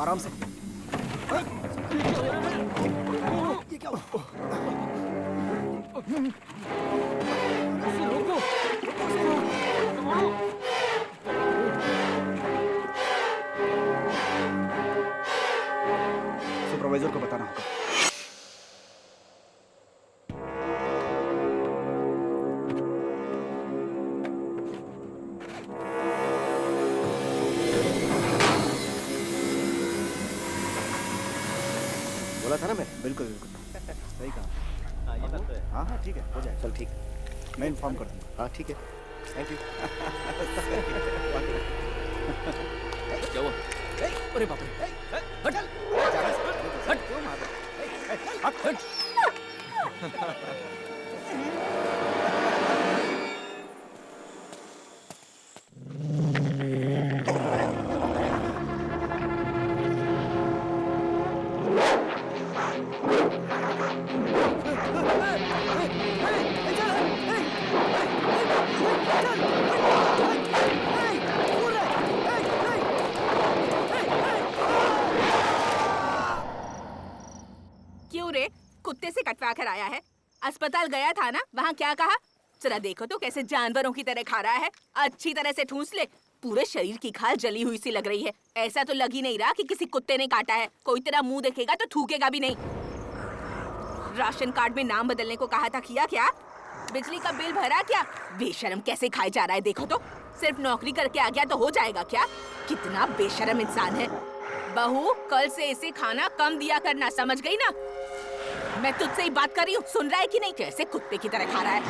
आराम से। ये क्या हुआ? रोको। सुपरवाइजर को बताना होगा। बोला था ना मैंने। बिल्कुल बिल्कुल सही कहा। हाँ ये बात तो है। हाँ हाँ ठीक है, हो जाए। चल ठीक है। मैं इन्फॉर्म कर दूंगा। हाँ ठीक है, थैंक यू। क्या हुआ? अरे बाप रे! हट! हट! क्यों मार रहा है? हट! हट! क्यों रे? कुत्ते से कटवा कर आया है? अस्पताल गया था ना, वहाँ क्या कहा? जरा देखो तो कैसे जानवरों की तरह खा रहा है। अच्छी तरह से ठूंस ले, पूरे शरीर की खाल जली हुई सी लग रही है। ऐसा तो लग ही नहीं रहा कि किसी कुत्ते ने काटा है। कोई तेरा मुंह देखेगा तो थूकेगा भी नहीं। राशन कार्ड में नाम बदलने को कहा था, किया क्या? बिजली का बिल भरा क्या? बेशरम कैसे खाए जा रहा है देखो तो। सिर्फ नौकरी करके आ गया तो हो जाएगा क्या? कितना बेशरम इंसान है। बहू, कल से इसे खाना कम दिया करना, समझ गई ना? मैं तुझसे ही बात कर रही हूँ, सुन रहा है कि नहीं? कैसे कुत्ते की तरह खा रहा है।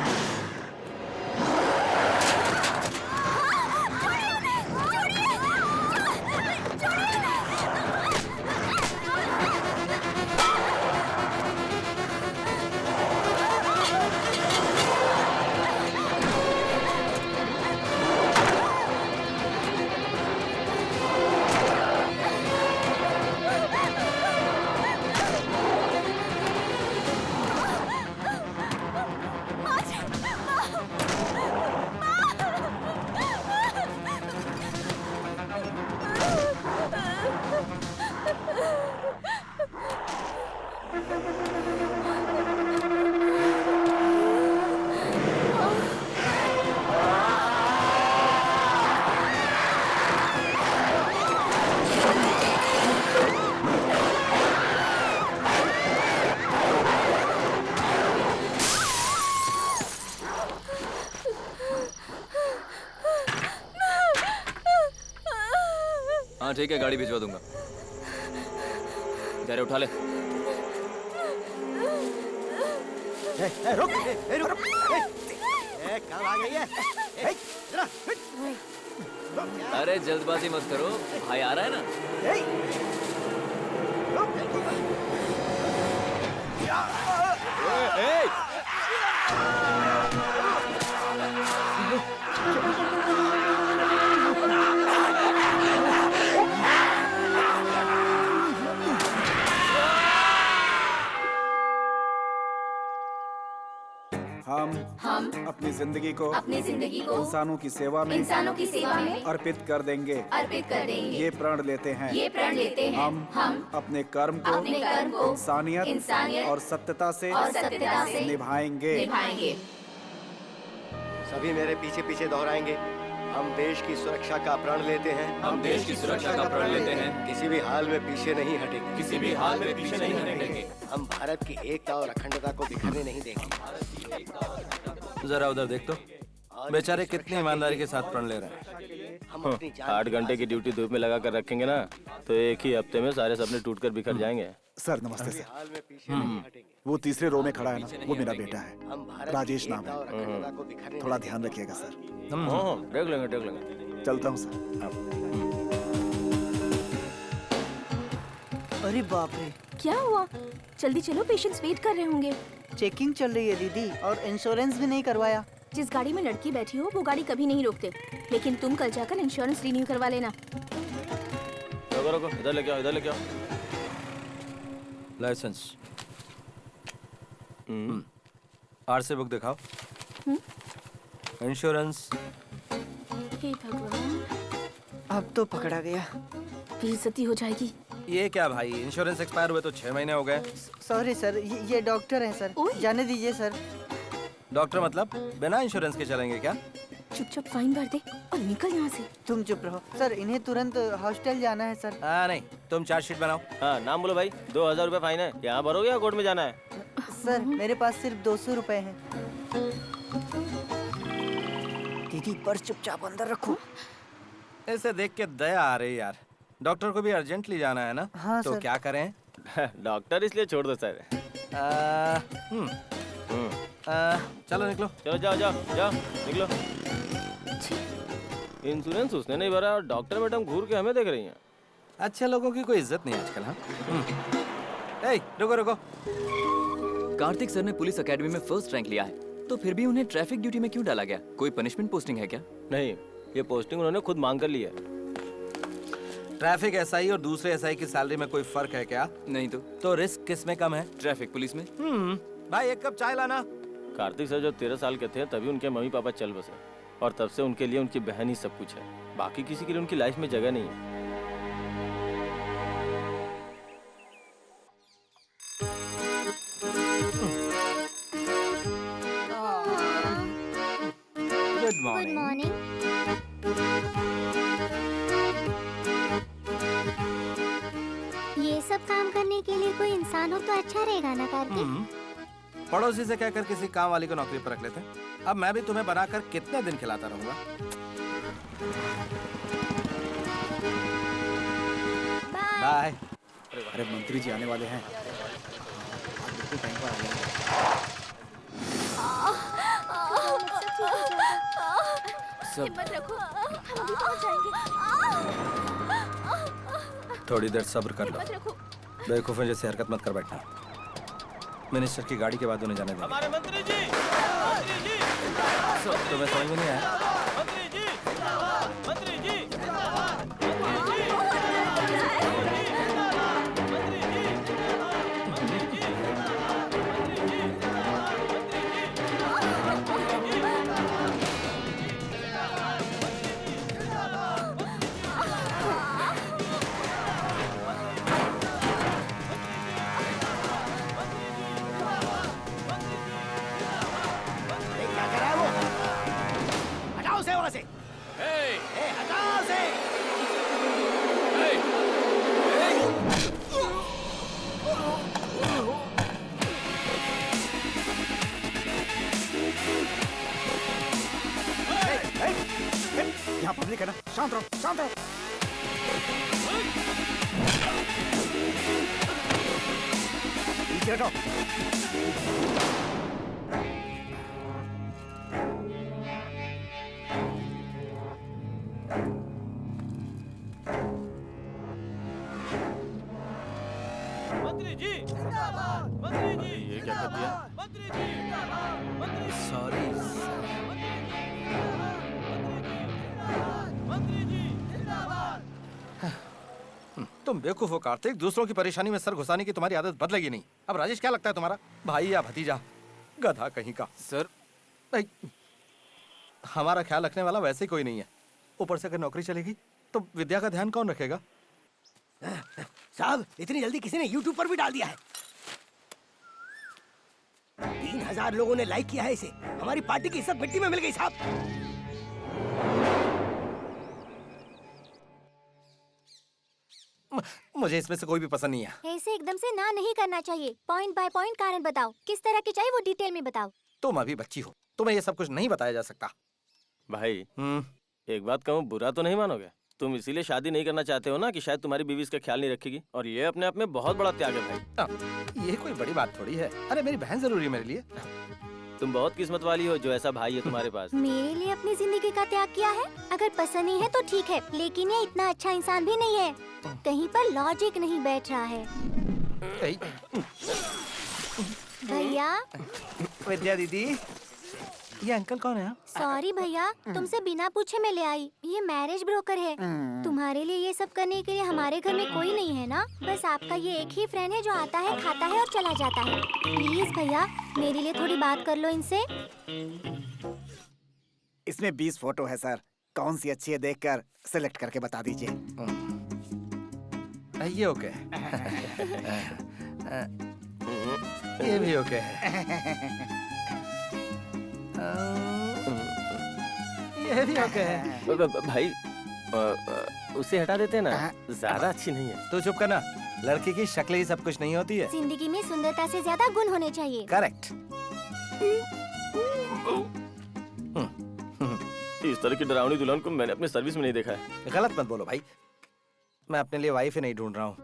हाँ ठीक है, गाड़ी भिजवा दूंगा। जा रे, उठा ले। रुक, रुक, कब आ गई है? जरा, अरे जल्दबाजी मत करो, भाई आ रहा है ना। हम अपनी जिंदगी को इंसानों की सेवा में अर्पित कर देंगे। ये प्रण लेते हैं। हम अपने कर्म को इंसानियत और सत्यता से निभाएंगे। सभी मेरे पीछे पीछे दोहराएंगे। हम देश की सुरक्षा का प्रण लेते हैं। हम देश की सुरक्षा का प्रण लेते हैं। किसी भी हाल में पीछे नहीं हटेंगे। किसी भी हाल में पीछे नहीं हटेंगे। हम भारत की एकता और अखंडता को बिखरने नहीं देंगे। जरा उधर देख तो, बेचारे कितनी ईमानदारी के साथ प्रण ले रहे हैं। हम अपनी जान 8 घंटे की ड्यूटी धूप में लगा कर रखेंगे ना, तो एक ही हफ्ते में सारे सपने टूटकर बिखर जाएंगे। सर नमस्ते सर। हाल में पीछे नहीं हटेंगे। वो तीसरे रो में खड़ा है ना, वो मेरा बेटा है, हम भारत राजेश की नाम एकता है। और अखंडता को बिखरने थोड़ा ध्यान रखिएगा सर। देख लेंगे, देख लेंगे। चलता हूँ सर। अरे बाप रे, क्या हुआ? जल्दी चलो, पेशेंट्स वेट कर रहे होंगे। चेकिंग चल रही है दीदी, और इंश्योरेंस भी नहीं करवाया। जिस गाड़ी में लड़की बैठी हो वो गाड़ी कभी नहीं रोकते, लेकिन तुम कल जाकर इंश्योरेंस रिन्यू करवा लेना। रुको रुको, इधर लेके आओ, इधर लेके आओ। लाइसेंस, आरसी बुक दिखाओ। इंश्योरेंस। हे भगवान, अब तो पकड़ा गया। बेइज्जती हो जाएगी। ये क्या भाई, इंश्योरेंस एक्सपायर हुए तो 6 महीने हो गए। सॉरी सर, ये डॉक्टर हैं सर। जाने दीजिए सर। डॉक्टर मतलब बिना इंश्योरेंस के चलेंगे क्या? चुपचाप फाइन भर दे और निकल यहाँ से। तुम चुप रहो सर, इन्हें तुरंत हॉस्टल जाना है सर। नहीं, तुम चार्जशीट बनाओ। हाँ, नाम बोलो भाई। 2000 रुपए फाइन है। यहाँ भरोगे या कोर्ट में जाना है? सर मेरे पास सिर्फ 200 रुपए हैं। दीदी पर्स चुपचाप अंदर रखो। ऐसे देख के दया आ रही यार। डॉक्टर को भी अर्जेंटली जाना है ना? हाँ, तो सर। क्या करें? डॉक्टर इसलिए छोड़ दो सर। चलो निकलो। चलो जाओ जाओ जाओ निकलो। इंश्योरेंस उसने नहीं भरा और डॉक्टर मैडम घूर के हमें देख रही हैं। अच्छे लोगों की कोई इज्जत नहीं आजकल। हाँ, ए, रुको रुको। कार्तिक सर ने पुलिस एकेडमी में फर्स्ट रैंक लिया है, तो फिर भी उन्हें ट्रैफिक ड्यूटी में क्यों डाला गया? कोई पनिशमेंट पोस्टिंग है क्या? नहीं, ये पोस्टिंग उन्होंने खुद मांग कर ली है। ट्रैफिक एसआई और दूसरे एसआई की सैलरी में कोई फर्क है क्या? नहीं तो रिस्क किस में कम है? ट्रैफिक पुलिस में। भाई एक कप चाय लाना। कार्तिक सर जब 13 साल के थे तभी उनके मम्मी पापा चल बसे और तब से उनके लिए उनकी बहन ही सब कुछ है। बाकी किसी के लिए उनकी लाइफ में जगह नहीं है। Good morning. मॉर्निंग। ये सब काम करने के लिए कोई इंसान हो तो अच्छा रहेगा ना कार्तिक? पड़ोसी से कहकर किसी काम वाली को नौकरी पर रख लेते। अब मैं भी तुम्हें बनाकर कितने दिन खिलाता रहूंगा? बाय। अरे मंत्री जी आने वाले हैं। बिल्कुल टाइम पर आ गए। हिम्मत रखो, हम अभी पहुँच जाएंगे। थोड़ी देर सब्र कर लो। हिम्मत रखो। बेवकूफों जैसे हरकत मत कर बैठना। मिनिस्टर की गाड़ी के बाद उन्हें जाने देंगे। हमारे मंत्री जी, तुम्हें समझ में नहीं आया? मंत्री जी, मंत्री जी, क्या कर रहा है वो? हटाओ उसे वहां से। हटाओ उसे। यहाँ पब्लिक है ना, शांत रहो, शांत रहो। पीछे हटो। मंत्री जी, मंत्री जी, ये क्या कर दिया? मंत्री जी, सॉरी। मंत्री जी, तुम बेवकूफ हो कार्तिक। दूसरों की परेशानी में सर घुसाने की तुम्हारी आदत बदलेगी नहीं। अब राजेश क्या लगता है तुम्हारा, भाई या भतीजा? गधा कहीं का। सर नहीं, हमारा ख्याल रखने वाला वैसे ही कोई नहीं है। ऊपर से अगर नौकरी चलेगी तो विद्या का ध्यान कौन रखेगा? साहब, इतनी जल्दी किसी ने YouTube पर भी डाल दिया है। 3000 लोगों ने लाइक किया है इसे। हमारी पार्टी की इज्जत मिट्टी में मिल गई साहब। मुझे इसमें से कोई भी पसंद नहीं है। ऐसे एकदम से ना नहीं करना चाहिए। पॉइंट बाय पॉइंट कारण बताओ, किस तरह की चाहिए वो डिटेल में बताओ। तुम अभी बच्ची हो, तुम्हें ये सब कुछ नहीं बताया जा सकता। भाई एक बात कहूँ, बुरा तो नहीं मानोगे? तुम इसीलिए शादी नहीं करना चाहते हो ना कि शायद तुम्हारी बीवी इसका ख्याल नहीं रखेगी, और ये अपने आप में बहुत बड़ा त्याग है भाई। ये कोई बड़ी बात थोड़ी है। अरे मेरी बहन जरूरी है मेरे लिए। तुम बहुत किस्मत वाली हो जो ऐसा भाई है तुम्हारे पास। मेरे लिए अपनी जिंदगी का त्याग किया है। अगर पसंद नहीं है तो ठीक है, लेकिन ये इतना अच्छा इंसान भी नहीं है। कहीं पर लॉजिक नहीं बैठ रहा है। भैया। विद्या दीदी, ये अंकल कौन है? सॉरी भैया, तुमसे बिना पूछे मैं ले आई। ये मैरिज ब्रोकर है। तुम्हारे लिए ये सब करने के लिए हमारे घर में कोई नहीं है ना? बस आपका ये एक ही फ्रेंड है जो आता है, खाता है और चला जाता है। प्लीज भैया, मेरे लिए थोड़ी बात कर लो इनसे। इसमें 20 फोटो है सर। कौन सी अच्छी है देखकर सिलेक्ट करके बता दीजिए। ये ओके ये भी ओके ये भी ओके है। भाई उसे हटा देते ना, ज्यादा अच्छी नहीं है। तू चुप करना, लड़की की शक्ल ही सब कुछ नहीं होती है। जिंदगी में सुंदरता से ज्यादा गुण होने चाहिए। करेक्ट। इस तरह की डरावनी दुल्हन को मैंने अपनी सर्विस में नहीं देखा है। गलत मत बोलो भाई, मैं अपने लिए वाइफ ही नहीं ढूंढ रहा हूँ,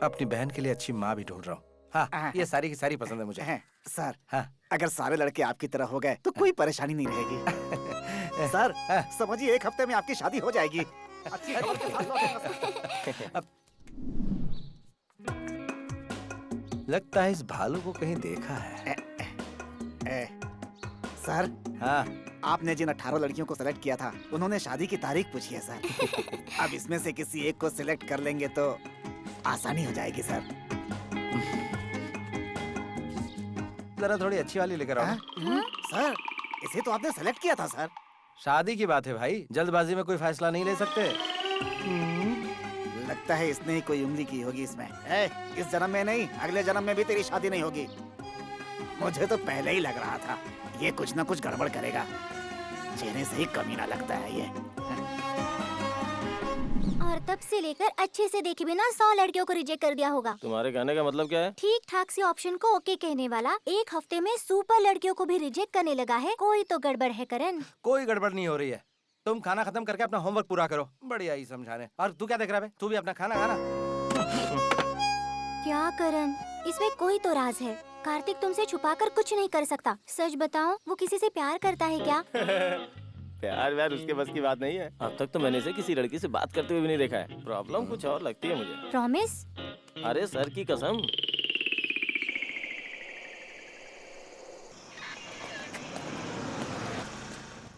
अपनी बहन के लिए अच्छी माँ भी ढूंढ रहा हूँ। हाँ, ये सारी की सारी पसंद है मुझे। सर, हाँ। अगर सारे लड़के आपकी तरह हो गए तो कोई परेशानी नहीं रहेगी। सर, समझिए 1 हफ्ते में आपकी शादी हो जाएगी। अच्छी खबर के साथ लौटेंगे, सर। लगता है इस भालू को कहीं देखा है। सर, हाँ, आपने जिन 18 लड़कियों को सेलेक्ट किया था, उन्होंने शादी की तारीख पूछी है सर। अब इसमें से किसी एक को सिलेक्ट कर लेंगे तो आसानी हो जाएगी सर। जरा थोड़ी अच्छी वाली लेकर आओ। सर, इसे तो आपने सेलेक्ट किया था सर। शादी की बात है भाई, जल्दबाजी में कोई फैसला नहीं ले सकते। लगता है इसने ही कोई उंगली की होगी इसमें। इस जन्म में नहीं, अगले जन्म में भी तेरी शादी नहीं होगी। मुझे तो पहले ही लग रहा था ये कुछ ना कुछ गड़बड़ करेगा। चेहरे से ही कमीना लगता है ये। और तब से लेकर अच्छे से देखे बिना 100 लड़कियों को रिजेक्ट कर दिया होगा। तुम्हारे कहने का मतलब क्या है? ठीक ठाक से ऑप्शन को ओके कहने वाला 1 हफ्ते में सुपर लड़कियों को भी रिजेक्ट करने लगा है। कोई तो गड़बड़ है करण। कोई गड़बड़ नहीं हो रही है। तुम खाना खत्म करके अपना होमवर्क पूरा करो। बढ़िया ही समझाने। और तू क्या देख रहा है? तू भी अपना खाना खाना। क्या करण, इसमें कोई तो राज है। कार्तिक तुमसे छुपाकर कुछ नहीं कर सकता। सच बताओ, वो किसी से प्यार करता है क्या? प्यार व्यार उसके बस की बात नहीं है। अब तक तो मैंने इसे किसी लड़की से बात करते हुए भी नहीं देखा है। प्रॉब्लम कुछ और लगती है मुझे। प्रॉमिस? अरे सर की कसम।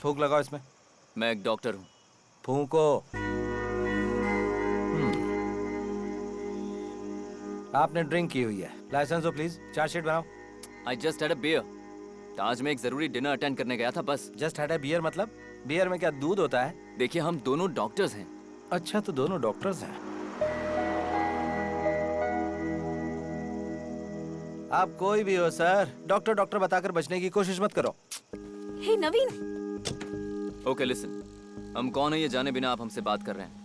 फूंक लगाओ इसमें। मैं एक डॉक्टर हूँ। फूंको। आपने ड्रिंक की हुई है। लाइसेंस दो प्लीज। चार्जशीट बनाओ। I just had a beer. Taj में एक जरूरी डिनर अटेंड करने गया था बस। जस्ट हैड अ बियर मतलब? बियर में क्या दूध होता है? देखिए, हम दोनों डॉक्टर्स हैं। अच्छा, तो दोनों डॉक्टर्स हैं। आप कोई भी हो सर, डॉक्टर डॉक्टर बताकर बचने की कोशिश मत करो। हे नवीन। ओके लिसन, हम कौन है ये जाने बिना आप हमसे बात कर रहे हैं।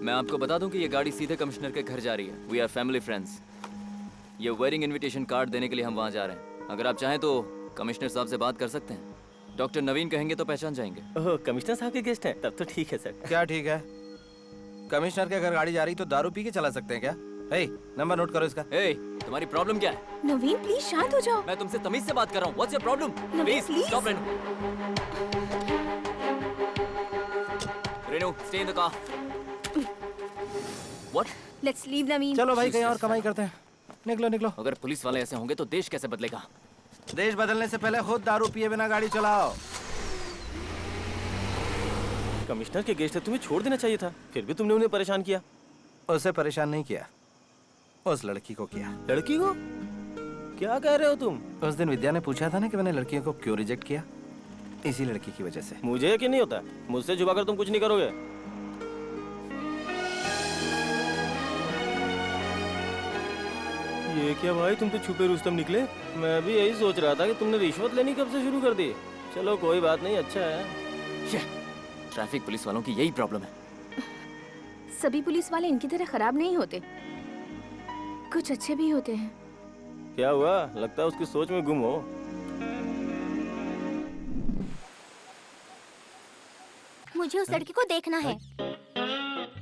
मैं आपको बता दूं कि ये गाड़ी सीधे कमिश्नर के घर जा रही है। We are family friends. ये वेडिंग इनविटेशन कार्ड देने के लिए हम वहाँ जा रहे हैं। अगर आप चाहें तो कमिश्नर साहब से बात कर सकते हैं। डॉक्टर नवीन कहेंगे तो पहचान जाएंगे। ओह, कमिश्नर साहब के गेस्ट हैं? तब तो ठीक है सर। क्या ठीक है? कमिश्नर के घर गाड़ी जा रही तो दारू पी के चला सकते हैं क्या? हे, नंबर नोट करो इसका। हे, तुम्हारी प्रॉब्लम क्या है? नवीन प्लीज शांत हो जाओ। मैं तुमसे तमीज से बात कर रहा हूँ। What's your problem? Please stop Renu. Renu, stay in the car. What? Let's leave Naveen. चलो भाई, कहीं और कमाई करते हैं। निकलो निकलो। अगर पुलिस वाले ऐसे होंगे तो देश कैसे बदलेगा? देश बदलने से पहले खुद दारू पिए बिना गाड़ी चलाओ। कमिश्नर के गेस्ट है, तुम्हें छोड़ देना चाहिए था। फिर भी तुमने उन्हें परेशान किया। उसे परेशान नहीं किया, उस लड़की को किया। लड़की को? क्या कह रहे हो तुम? उस दिन विद्या ने पूछा था ना कि मैंने लड़कियों को क्यों रिजेक्ट किया। इसी लड़की की वजह से। मुझे यकीन नहीं होता। मुझसे छुपाकर तुम कुछ नहीं करोगे। ये क्या भाई, तुम तो छुपे रुस्तम निकले। मैं भी यही सोच रहा था कि तुमने रिश्वत लेनी कब से शुरू कर दी। चलो कोई बात नहीं, अच्छा है। ट्रैफिक पुलिस वालों की यही प्रॉब्लम है। सभी पुलिस वाले इनकी तरह खराब नहीं होते, कुछ अच्छे भी होते हैं। क्या हुआ? लगता है उसकी सोच में गुम हो। मुझे उस लड़की को देखना है।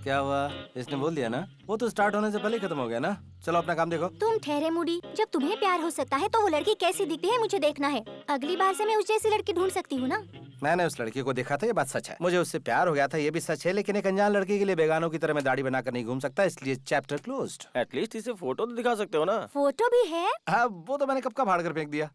क्या हुआ? इसने बोल दिया ना। वो तो स्टार्ट होने से पहले खत्म हो गया ना। चलो अपना काम देखो। तुम ठहरे मूडी। जब तुम्हें प्यार हो सकता है तो वो लड़की कैसी दिखती है मुझे देखना है। अगली बार से मैं उस जैसी लड़की ढूंढ सकती हूँ ना। मैंने उस लड़की को देखा था, ये बात सच है। मुझे उससे प्यार हो गया था, ये भी सच है। लेकिन एक अनजान लड़की के लिए बेगानों की तरह मैं दाढ़ी बनाकर नहीं घूम सकता, इसलिए चैप्टर क्लोज्ड। एटलीस्ट इसे फोटो तो दिखा सकते हो ना। फोटो भी है? हाँ, वो तो मैंने कब का फाड़ कर फेंक दिया।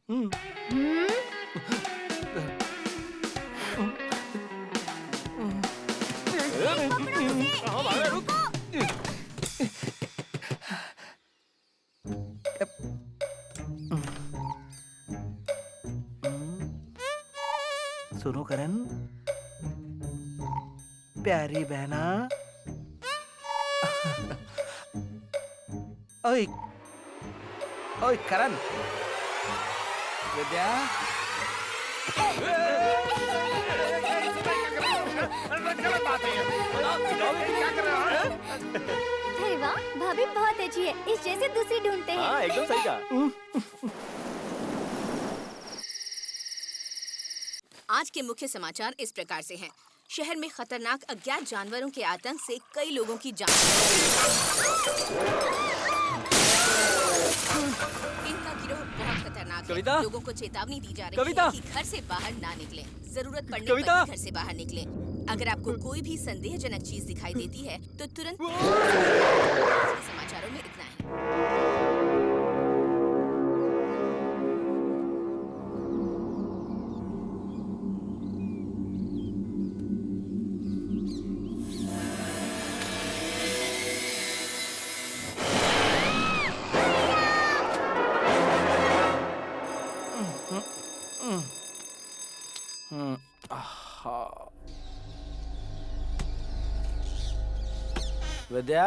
सुनो करण, प्यारी बहना, ओए ओए करण, विद्या, गलत बात है ये। क्या कर रहे हो? अरे वाह, भाभी बहुत अच्छी है, इस जैसे दूसरी ढूंढते हैं। हाँ एकदम सही कहा। आज के मुख्य समाचार इस प्रकार से हैं। शहर में खतरनाक अज्ञात जानवरों के आतंक से कई लोगों की जान। इनका गिरोह बहुत खतरनाक कविता? है। लोगों को चेतावनी दी जा रही कविता? है कि घर से बाहर ना निकलें। जरूरत पड़ने कविता? पर ही घर से बाहर निकलें। अगर आपको कोई भी संदेहजनक चीज दिखाई देती है तो तुरंत। आज के समाचारों में इतना ही। विद्या,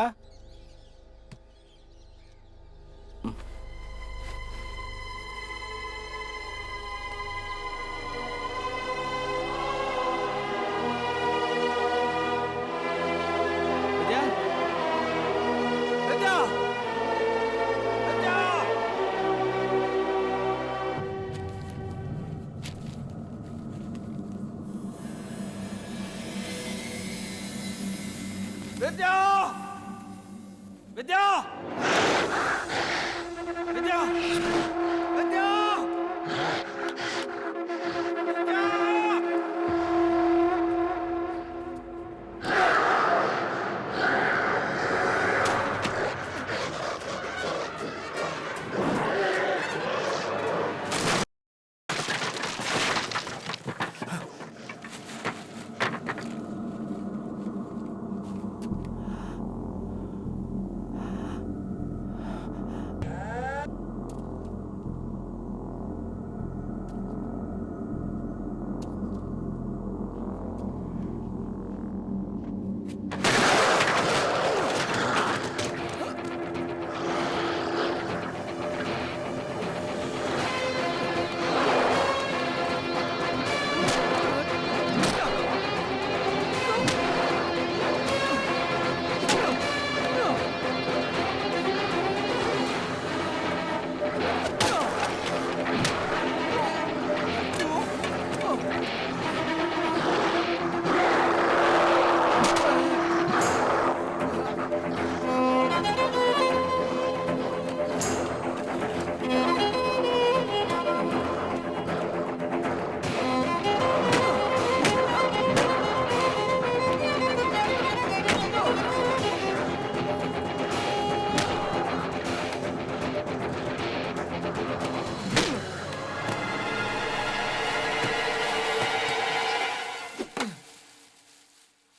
विद्या, विद्या, विद्या। विद्या, विद्या,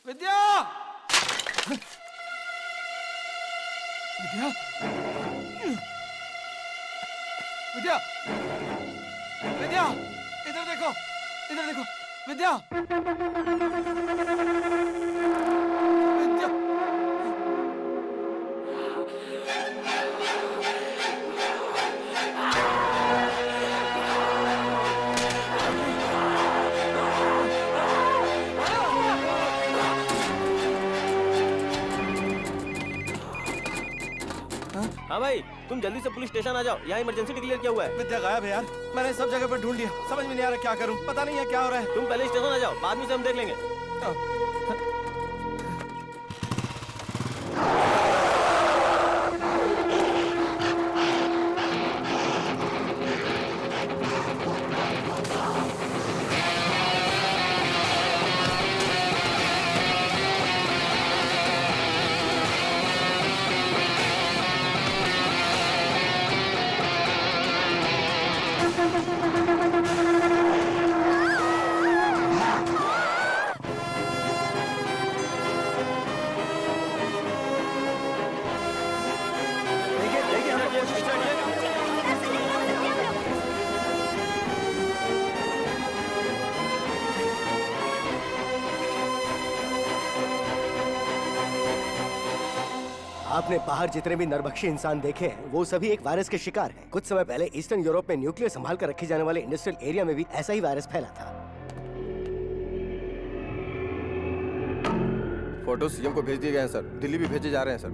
विद्या, विद्या, विद्या, विद्या, इधर देखो, इधर देखो, विद्या, विद्या। हाँ भाई, तुम जल्दी से पुलिस स्टेशन आ जाओ, यहाँ इमरजेंसी डिक्लेयर किया हुआ है। विद्या गायब है यार, मैंने सब जगह पर ढूंढ लिया, समझ में नहीं आ रहा क्या करूं, पता नहीं है क्या हो रहा है। तुम पहले स्टेशन आ जाओ, बाद में से हम देख लेंगे। आपने बाहर जितने भी नरभक्षी इंसान देखे हैं वो सभी एक वायरस के शिकार हैं। कुछ समय पहले ईस्टर्न यूरोप में न्यूक्लियर संभाल कर रखे जाने वाले इंडस्ट्रियल एरिया में भी ऐसा ही वायरस फैला था। फोटो सीएम को भेज दिए गए हैं सर, दिल्ली भी भेजे जा रहे हैं सर।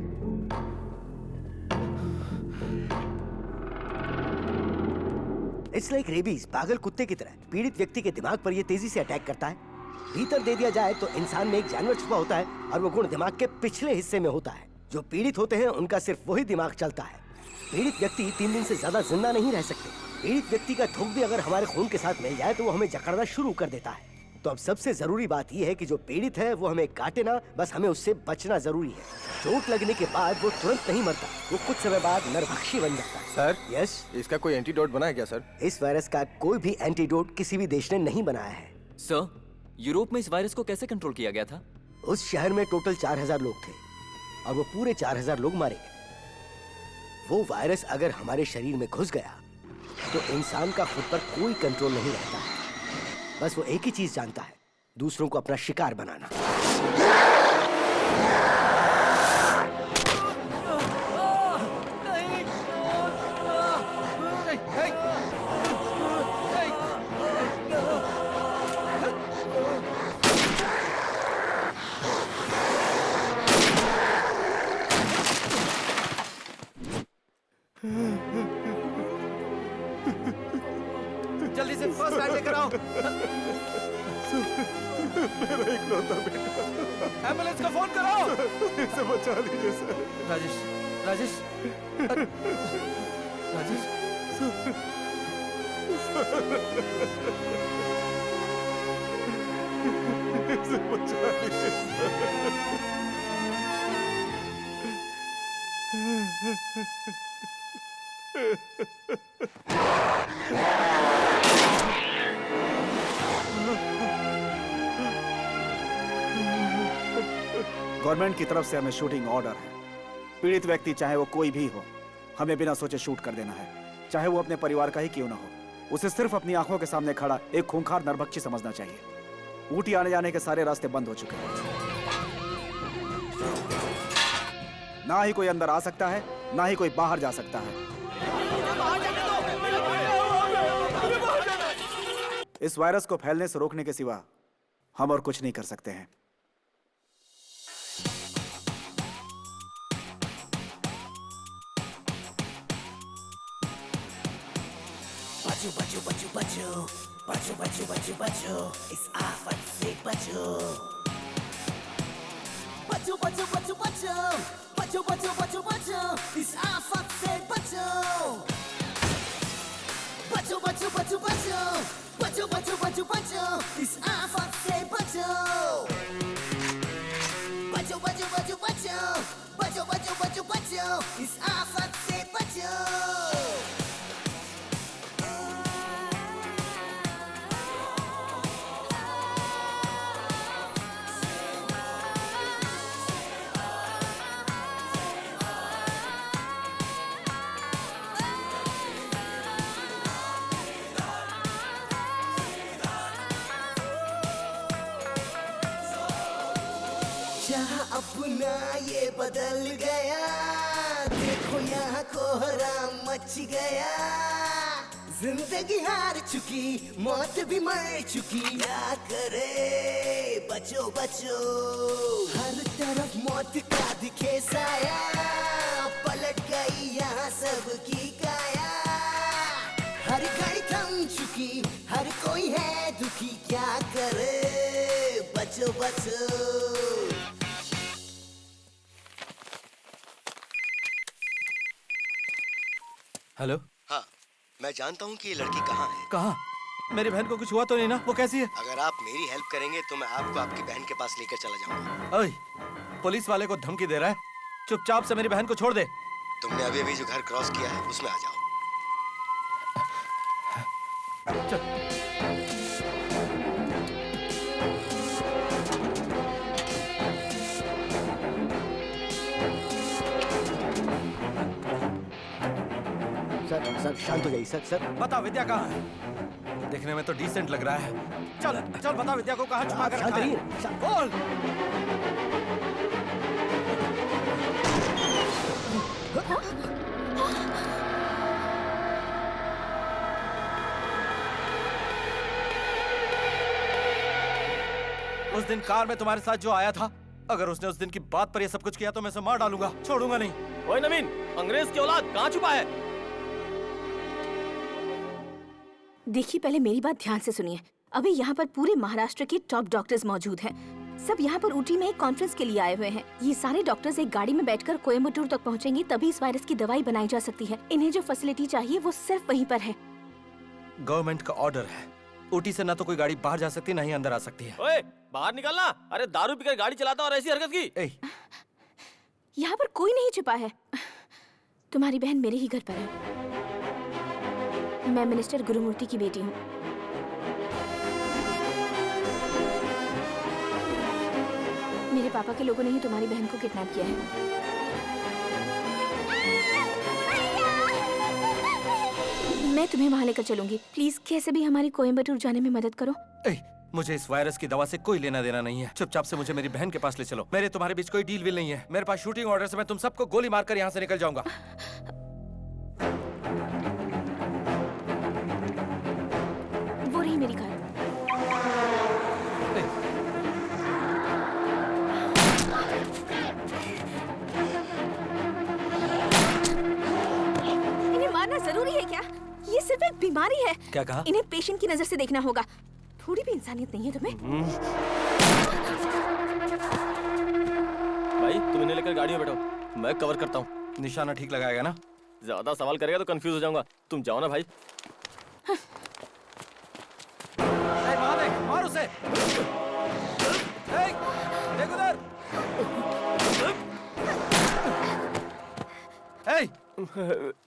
इट्स लाइक रेबीज, पागल कुत्ते की तरह पीड़ित व्यक्ति के दिमाग पर ये तेजी से अटैक करता है। भीतर दे दिया जाए तो इंसान में एक जानवर छुपा होता है और वो गुण दिमाग के पिछले हिस्से में होता है। जो पीड़ित होते हैं उनका सिर्फ वही दिमाग चलता है। पीड़ित व्यक्ति 3 दिन से ज्यादा जिंदा नहीं रह सकते। पीड़ित व्यक्ति का थूक भी अगर हमारे खून के साथ मिल जाए तो वो हमें जकड़ना शुरू कर देता है। तो अब सबसे जरूरी बात यह है कि जो पीड़ित है वो हमें काटे ना, बस हमें उससे बचना जरूरी है। चोट लगने के बाद वो तुरंत नहीं मरता, वो कुछ समय बाद नरभक्षी बन जाता है। सर यस, इसका कोई एंटीडोट बना है क्या सर? इस वायरस का कोई भी एंटीडोट किसी भी देश ने नहीं बनाया है। सर, यूरोप में इस वायरस को कैसे कंट्रोल किया गया था? उस शहर में टोटल 4000 लोग थे और वो पूरे 4000 लोग मारे गए। वो वायरस अगर हमारे शरीर में घुस गया तो इंसान का खुद पर कोई कंट्रोल नहीं रहता है। बस वो एक ही चीज जानता है, दूसरों को अपना शिकार बनाना। जल्दी से फर्स्ट एड लेकर आओ। मेरा इकलौता बेटा, एम्बुलेंस को फोन करो। इसे बचा लीजिए सर। राजेश, राजेश, राजेश। इसे बचा लीजिए सर। गवर्नमेंट की तरफ से हमें शूटिंग ऑर्डर है। पीड़ित व्यक्ति चाहे वो कोई भी हो, हमें बिना सोचे शूट कर देना है, चाहे वो अपने परिवार का ही क्यों ना हो। उसे सिर्फ अपनी आंखों के सामने खड़ा एक खूंखार नरभक्षी समझना चाहिए। ऊटी आने जाने के सारे रास्ते बंद हो चुके हैं, ना ही कोई अंदर आ सकता है, ना ही कोई बाहर जा सकता है। इस वायरस को फैलने से रोकने के सिवा हम और कुछ नहीं कर सकते हैं। बचो बचो बचो बचो बचो बचो बचो बचो इस आफत से बचो। बचो बचो बचो बचो बचो बचो बचो बचो इस आफत से बचो। बचो बचो बचो बचो बचो बचो बचो बचो इस आफत से बचो। बचो बचो बचो बचो बचो बचो बचो बचो इस आफत से बचो। जहाँ अपना ये बदल गया, देखो यहाँ कोहरा मच गया। जिंदगी हार चुकी, मौत भी मर चुकी, क्या करे बचो बचो। हर तरफ मौत का दिखे साया, पलट गई यहाँ सबकी काया। हर घड़ी थम चुकी, हर कोई है दुखी, क्या करे बचो बचो। हेलो। हाँ, मैं जानता हूँ कि ये लड़की कहाँ है। कहाँ? मेरी बहन को कुछ हुआ तो नहीं ना? वो कैसी है? अगर आप मेरी हेल्प करेंगे तो मैं आपको आपकी बहन के पास लेकर चला जाऊंगा। ओए, पुलिस वाले को धमकी दे रहा है? चुपचाप से मेरी बहन को छोड़ दे। तुमने अभी अभी जो घर क्रॉस किया है उसमें आ जाओ। चल। सर सर शांत हो जाइए सर। सर बता विद्या कहाँ है? देखने में तो डिसेंट लग रहा है। चल चल बता विद्या को कहाँ छुपा कर रखा है? बोल। उस दिन कार में तुम्हारे साथ जो आया था, अगर उसने उस दिन की बात पर ये सब कुछ किया तो मैं उसे मार डालूंगा, छोड़ूंगा नहीं। ओए नवीन, अंग्रेज की औलाद कहाँ छुपा है? देखिए, पहले मेरी बात ध्यान से सुनिए। अभी यहाँ पर पूरे महाराष्ट्र के टॉप डॉक्टर्स मौजूद हैं। सब यहाँ पर ऊटी में एक कॉन्फ्रेंस के लिए आए हुए हैं। ये सारे डॉक्टर्स एक गाड़ी में बैठकर कोयम्बटूर तक पहुँचेंगे, तभी इस वायरस की दवाई बनाई जा सकती है। इन्हें जो फैसिलिटी चाहिए वो सिर्फ वहीं पर है। गवर्नमेंट का ऑर्डर है, ऊटी से ना तो कोई गाड़ी बाहर जा सकती, ना ही अंदर आ सकती है। ओए, बाहर निकलना। अरे दारू पीकर गाड़ी चलाता और ऐसी हरकत की। यहाँ पर कोई नहीं छुपा है। तुम्हारी बहन मेरे ही घर पर है। मैं मिनिस्टर गुरुमूर्ति की बेटी हूँ। मेरे पापा के लोगों ने ही तुम्हारी बहन को किडनैप किया है। मैं तुम्हें वहाँ लेकर चलूंगी। प्लीज कैसे भी हमारी कोयम्बटूर जाने में मदद करो। मुझे इस वायरस की दवा से कोई लेना देना नहीं है। चुपचाप से मुझे मेरी बहन के पास ले चलो। मेरे तुम्हारे बीच कोई डील विल नहीं है। मेरे पास शूटिंग ऑर्डर से मैं तुम सबको गोली मारकर यहाँ से निकल जाऊंगा। वो रही मेरी कार। इन्हें मारना जरूरी है क्या? ये सिर्फ एक बीमारी है। क्या कहा? इन्हें पेशेंट की नजर से देखना होगा। थोड़ी भी इंसानियत नहीं है तुम्हें? भाई तुम इन्हें लेकर गाड़ी में बैठो, मैं कवर करता हूँ। निशाना ठीक लगाएगा ना? ज्यादा सवाल करेगा तो कंफ्यूज हो जाऊंगा। तुम जाओ ना भाई। मार उसे। देख उधर।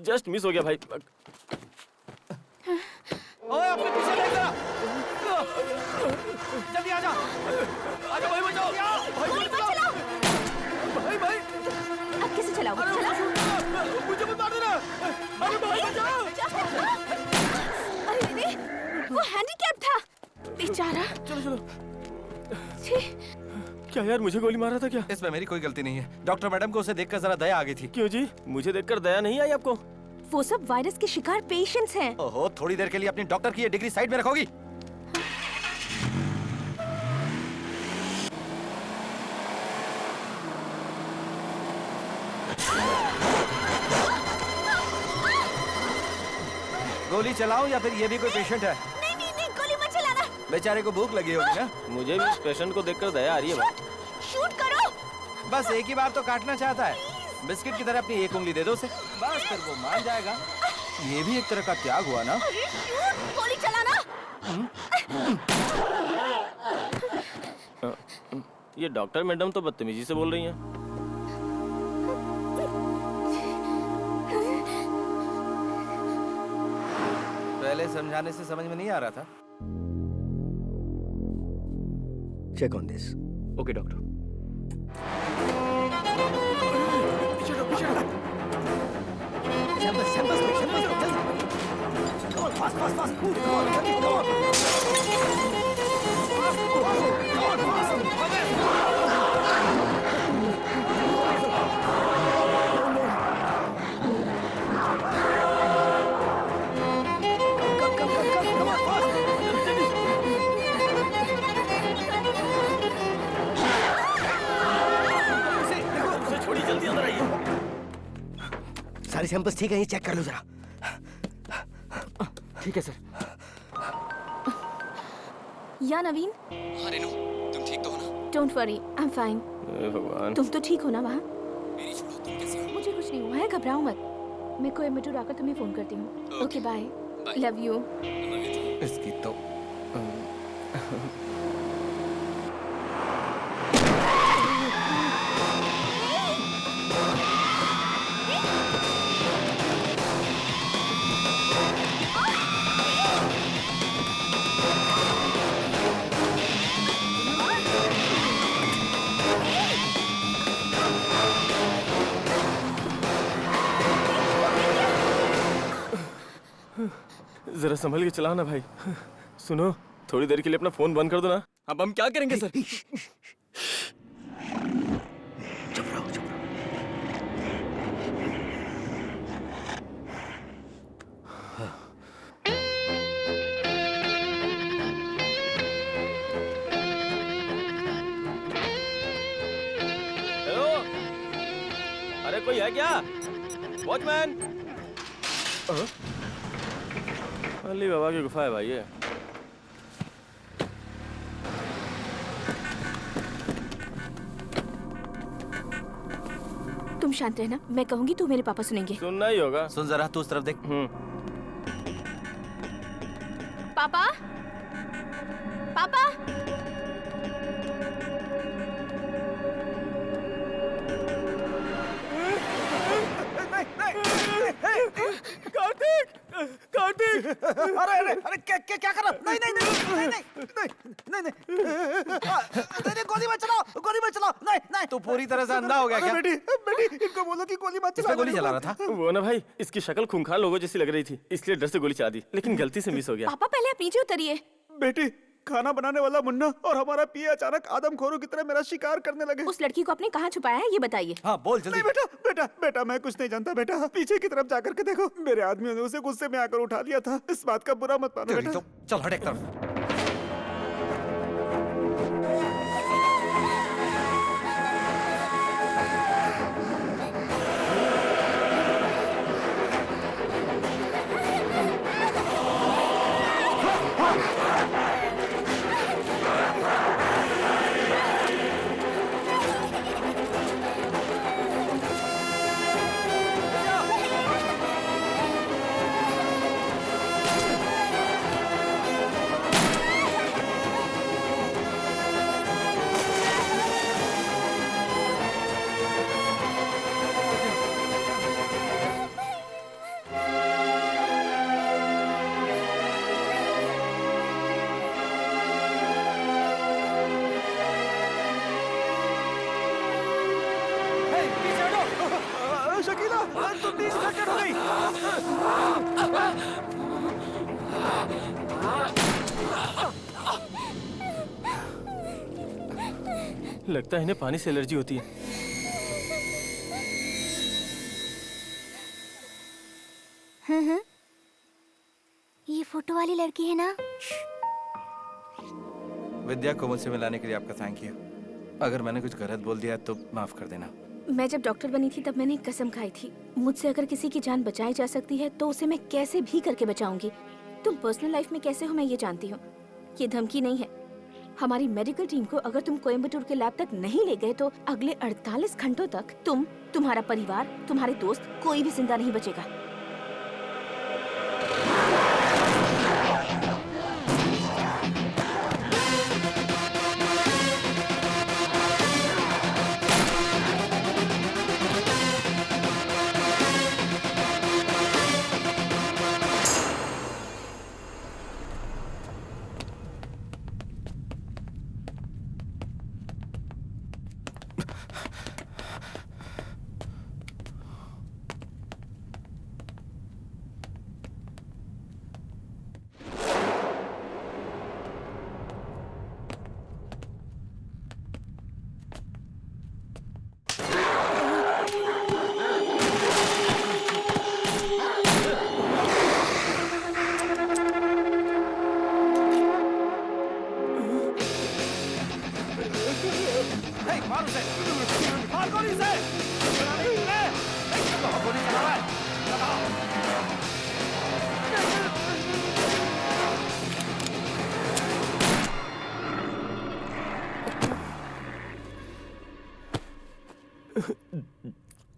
जस्ट मिस हो गया भाई। ओए अपने पीछे देख जरा। जल्दी आजा। आजा भाई, बचाओ। भाई चलाओ। भाई अब कैसे चलाओ? मुझे मत मार देना। अरे भाई बचाओ। अरे दीदी, वो हैंडीकैप था बेचारा। चलो। क्या यार, मुझे गोली मारा था क्या? इसमें मेरी कोई गलती नहीं है। डॉक्टर मैडम को उसे देखकर जरा दया आ गई थी। क्यों जी, मुझे देखकर दया नहीं आई आपको? वो सब वायरस के शिकार पेशेंट्स हैं। ओहो, थोड़ी देर के लिए अपनी डॉक्टर की ये डिग्री साइड में रखोगी? गोली चलाऊं या फिर ये भी कोई पेशेंट है? नहीं, गोली मत चलाना। बेचारे को भूख लगी होगी ना? मुझे भी इस पेशेंट को देखकर दया आ रही है भाई। शूट करो। बस एक ही बार तो काटना चाहता है। बिस्किट की तरह अपनी एक उंगली दे दो उसे, बस फिर वो मान जाएगा। ये भी एक तरह का त्याग हुआ ना? गोली चलाना। ये डॉक्टर मैडम तो बदतमीजी से बोल रही हैं। पहले समझाने से समझ में नहीं आ रहा था। Check on this. Okay doctor. Samples, जल्दी। Come on, fast, move, come on, come on. छोड़ी, जल्दी अंदर आइए। सारे सैंपल्स ठीक है, ये चेक कर लो जरा। ठीक है सर। या नवीन? हाँ रेनू, तुम ठीक तो हो ना? Don't worry, I am fine. भगवान, तुम तो ठीक हो ना वहाँ? मेरी छोड़ो, तुम कैसे हो? मुझे कुछ नहीं हुआ है, घबराओ मत। मैं कोयम्बटूर आकर तुम्हें फोन करती हूँ। Okay bye. Love you. इसकी तो जरा संभल के चलाना भाई। सुनो, थोड़ी देर के लिए अपना फोन बंद कर दो ना। अब हम क्या करेंगे सर? चुप रहो। है क्या? वॉचमैन। अली बाबा की गुफा है भाई ये। तुम शांत रहना, मैं कहूंगी तो मेरे पापा सुनेंगे। सुनना ही होगा। सुन जरा, तू उस तरफ देख। पापा, पापा। कार्तिक, कार्तिक, अरे अरे अरे क्या कर रहा? नहीं नहीं नहीं नहीं नहीं नहीं नहीं, गोली मत चलाओ, गोली मत चलाओ, नहीं नहीं। तू पूरी तरह से अंधा हो गया क्या? बेटी बेटी, इनको बोलो कि गोली मत चलाओ। गोली चला रहा था वो ना भाई, इसकी शक्ल खूंखार लोगों जैसी लग रही थी, इसलिए डर से गोली चला दी, लेकिन गलती से मिस हो गया। पापा पहले आप नीचे उतरिए। बेटी, खाना बनाने वाला मुन्ना और हमारा पिया अचानक आदमखोरों की तरह मेरा शिकार करने लगे। उस लड़की को आपने कहाँ छुपाया है, ये बताइए। हाँ बोल जल्दी। नहीं बेटा, बेटा बेटा, मैं कुछ नहीं जानता बेटा। पीछे की तरफ जाकर के देखो, मेरे आदमियों ने उसे गुस्से में आकर उठा लिया था। इस बात का बुरा मत मानो बेटा। तो चल हट एक तरफ। शकीला, तुम 20 सेकंड हो गई। लगता है इन्हें पानी से एलर्जी होती है। हाँ, ये फोटो वाली लड़की है ना? विद्या को मुझसे मिलाने के लिए आपका थैंक यू। अगर मैंने कुछ गलत बोल दिया तो माफ कर देना। मैं जब डॉक्टर बनी थी तब मैंने एक कसम खाई थी, मुझसे अगर किसी की जान बचाई जा सकती है तो उसे मैं कैसे भी करके बचाऊंगी। तुम पर्सनल लाइफ में कैसे हो मैं ये जानती हूँ, ये धमकी नहीं है। हमारी मेडिकल टीम को अगर तुम कोयम्बटूर के लैब तक नहीं ले गए तो अगले 48 घंटों तक तुम, तुम्हारा परिवार, तुम्हारे दोस्त, कोई भी जिंदा नहीं बचेगा।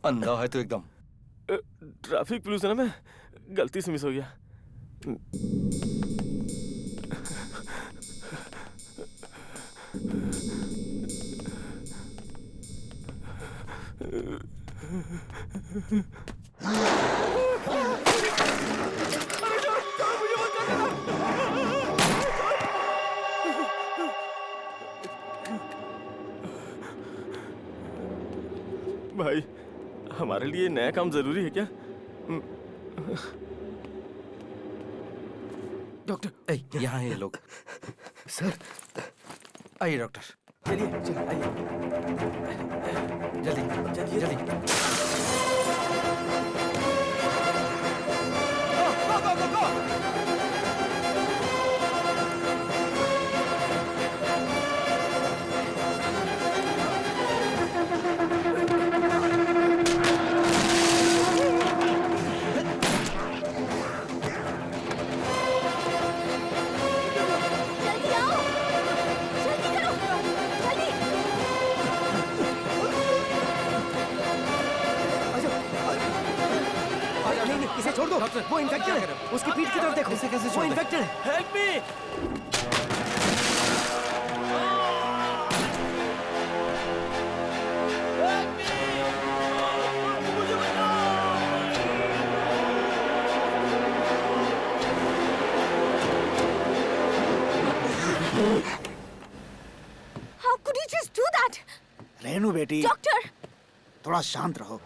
अंधा है तो एकदम। ट्रैफिक पुलिस है ना, मैं गलती से मिस हो गया। भाई, हमारे लिए नया काम जरूरी है क्या? डॉक्टर, यहाँ है ये लोग। सर, आइए डॉक्टर। चलिए आइए, जल्दी जल्दी जल्दी। इसे छोड़ दो। वो इन्फेक्टेड है। उसकी पीठ की तरफ देखो। इसे कैसे वो छोड़ दें? इन्फेक्टेड है। Help me. How could you just do that? Renu बेटी, डॉक्टर! थोड़ा शांत रहो।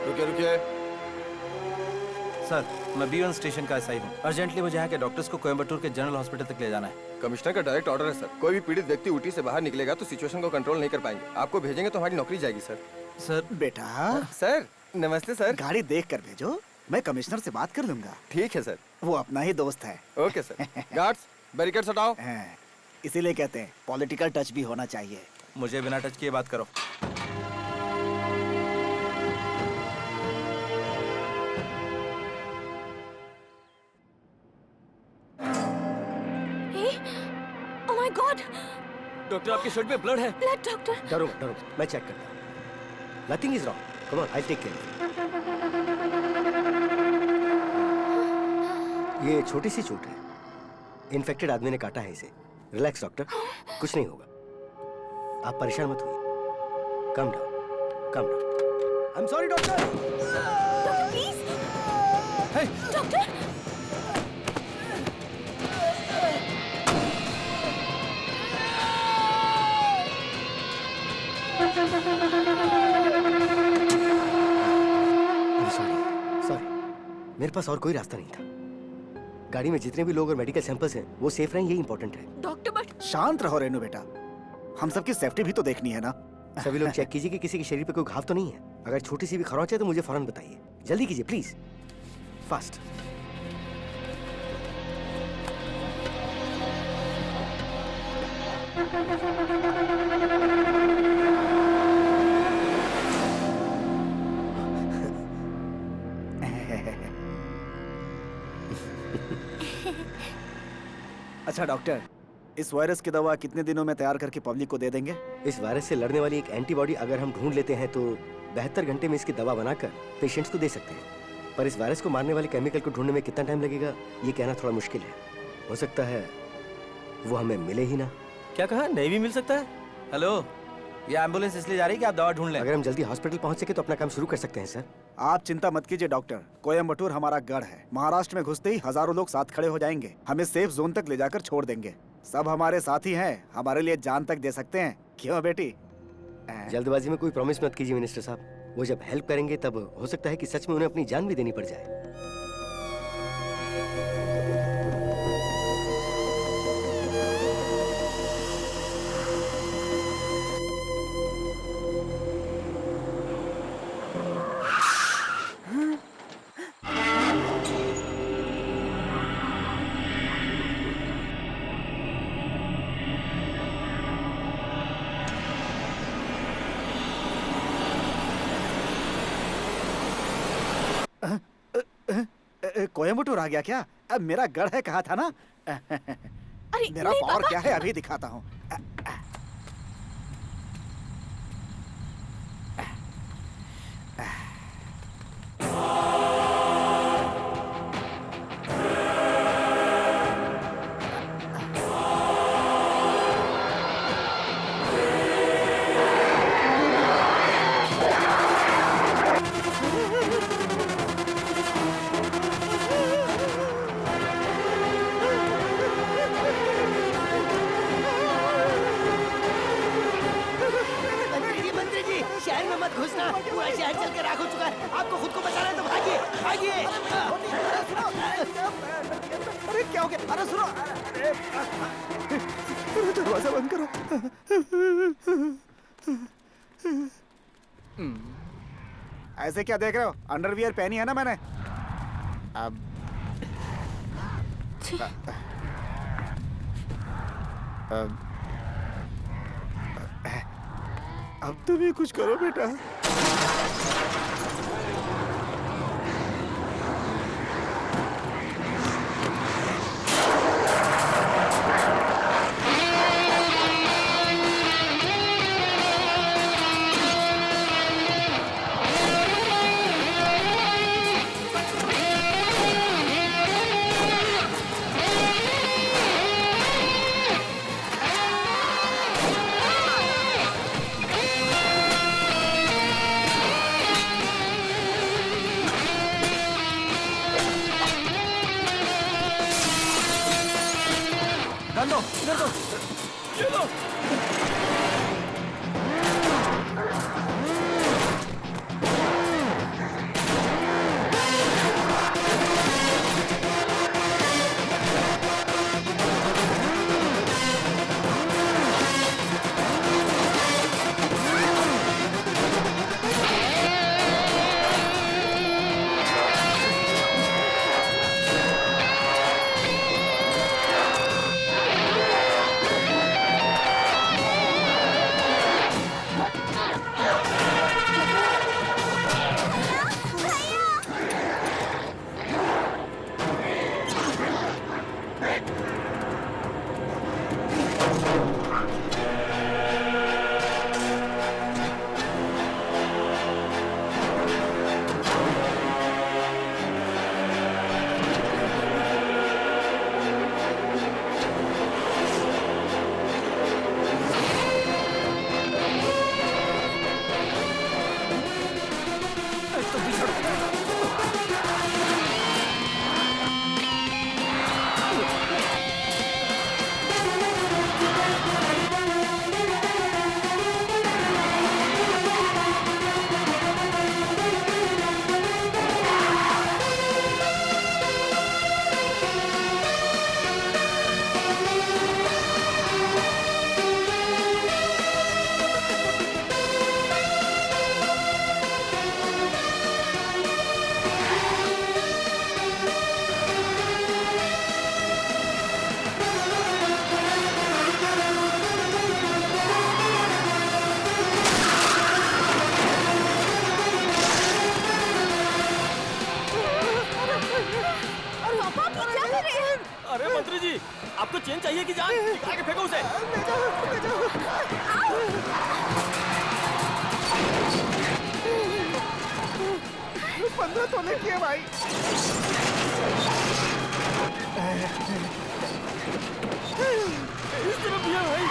रुकिए रुकिए। सर, मैं B1 स्टेशन का एसआई हूँ। अर्जेंटली मुझे यहाँ के डॉक्टर्स को कोयम्बटूर के जनरल हॉस्पिटल तक ले जाना है। कमिश्नर का डायरेक्ट ऑर्डर है सर। कोई भी पीड़ित व्यक्ति ऊटी से बाहर निकलेगा तो सिचुएशन को कंट्रोल नहीं कर पाएंगे। आपको भेजेंगे तो हमारी नौकरी जाएगी सर। सर बेटा, सर नमस्ते सर। गाड़ी देख कर भेजो, मैं कमिश्नर से बात कर लूंगा। ठीक है सर। वो अपना ही दोस्त है। Okay sir. गार्ड्स बैरिकेड्स हटाओ। इसीलिए कहते हैं पॉलिटिकल टच भी होना चाहिए। मुझे बिना टच किए बात करो। Oh my God! डॉक्टर आपके शर्ट पे ब्लड है। Blood doctor. डरो डरो, मैं चेक करता हूँ। Nothing is wrong. Come on, I take care. ये छोटी सी चोट है। इन्फेक्टेड आदमी ने काटा है इसे। रिलैक्स डॉक्टर, कुछ नहीं होगा। आप परेशान मत होइए। Come down, come down. I am sorry doctor. Doctor please. Doctor! Sorry, मेरे पास और कोई रास्ता नहीं था। गाड़ी में जितने भी लोग और मेडिकल सैंपल्स हैं वो सेफ रहें, यही इंपॉर्टेंट है। डॉक्टर बट शांत रहो रेनू बेटा, हम सबकी सेफ्टी भी तो देखनी है ना। सभी लोग चेक कीजिए कि किसी के शरीर पे कोई घाव तो नहीं है। अगर छोटी सी भी खरोंच है तो मुझे फौरन बताइए। जल्दी कीजिए प्लीज, फास्ट। अच्छा डॉक्टर, इस वायरस की दवा कितने दिनों में तैयार करके पब्लिक को दे देंगे? इस वायरस से लड़ने वाली एक एंटीबॉडी अगर हम ढूंढ लेते हैं तो 72 घंटे में इसकी दवा बनाकर पेशेंट्स को दे सकते हैं। पर इस वायरस को मारने वाले केमिकल को ढूंढने में कितना टाइम लगेगा ये कहना थोड़ा मुश्किल है। हो सकता है वो हमें मिले ही ना। क्या कहा? नहीं भी मिल सकता है? हेलो, ये एम्बुलेंस इसलिए जा रही है कि आप दवा ढूंढ लें। अगर हम जल्दी हॉस्पिटल पहुंच सके तो अपना काम शुरू कर सकते हैं सर। आप चिंता मत कीजिए डॉक्टर, कोयम्बटूर हमारा गढ़ है। महाराष्ट्र में घुसते ही हजारों लोग साथ खड़े हो जाएंगे। हमें सेफ जोन तक ले जाकर छोड़ देंगे। सब हमारे साथी हैं, हमारे लिए जान तक दे सकते हैं। क्यों बेटी? जल्दबाजी में कोई प्रॉमिस मत कीजिए मिनिस्टर साहब। वो जब हेल्प करेंगे तब हो सकता है कि सच में उन्हें अपनी जान भी देनी पड़ जाए। कोयम्बटूर आ गया क्या? अब मेरा गढ़ है कहा था ना। अरे मेरा नहीं, पावर पापा। क्या है अभी दिखाता हूँ। मंत्री जी, शहर में मत घुसना। पूरा शहर चल के राख हो चुका है। आपको खुद को बचाना है तो भागिए, भागिए। अरे क्या हो गया? अरे सुनो, अरे दरवाजा बंद करो। ऐसे क्या देख रहे हो? अंडरवियर पहनी है ना मैंने। अब तुम ही कुछ करो बेटा। तूने किया भाई? इस तरफ भी है भाई।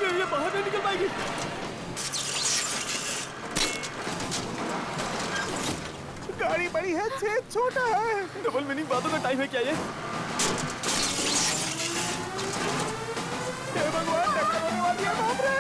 ये बाहर नहीं निकल पाएगी। गाड़ी बड़ी है, छेद छोटा है। डबल मीनिंग बातों का टाइम है क्या ये? हे भगवान, टक्कर होने वाली है। बाप रे!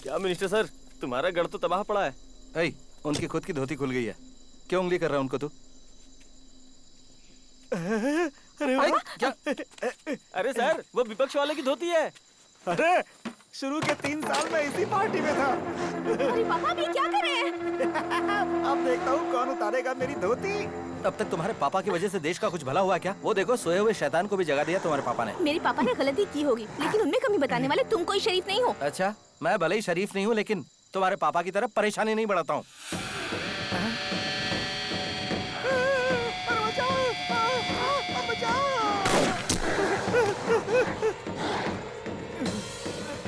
क्या मिनिस्टर सर, तुम्हारा गढ़ तो तबाह पड़ा है। ऐ, उनकी खुद की धोती खुल गई है। क्यों उंगली कर रहा है उनको तू? अरे क्या? अरे सर, वो विपक्ष वाले की धोती है। अरे शुरू के 3 साल में इसी पार्टी में था। अरे पापा भी क्या कर रहे हैं? अब देखता हूँ कौन उतारेगा मेरी धोती। अब तक तुम्हारे पापा की वजह से देश का कुछ भला हुआ क्या? वो देखो, सोए हुए शैतान को भी जगा दिया तुम्हारे पापा ने। मेरे पापा ने गलती की होगी, लेकिन उनमें कमी बताने वाले तुम कोई शरीफ नहीं हो। अच्छा, मैं भले ही शरीफ नहीं हूँ, लेकिन तुम्हारे पापा की तरह परेशानी नहीं बढ़ाता हूँ।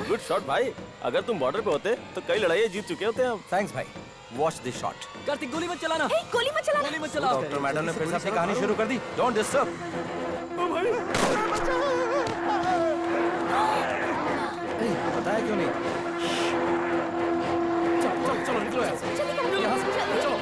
गुड शॉट भाई। अगर तुम बॉर्डर पे होते तो कई लड़ाइयाँ जीत चुके होते हम। थैंक्स भाई। Watch this shot. कार्तिक गोली मत चलाना। गोली मत चलाना। गोली मत चलाओ। डॉक्टर मैडम ने फिर से अपनी कहानी शुरू कर दी। Don't disturb. पता है क्यों नहीं? चलो चलो निकलो यहाँ से। यहाँ से चलो।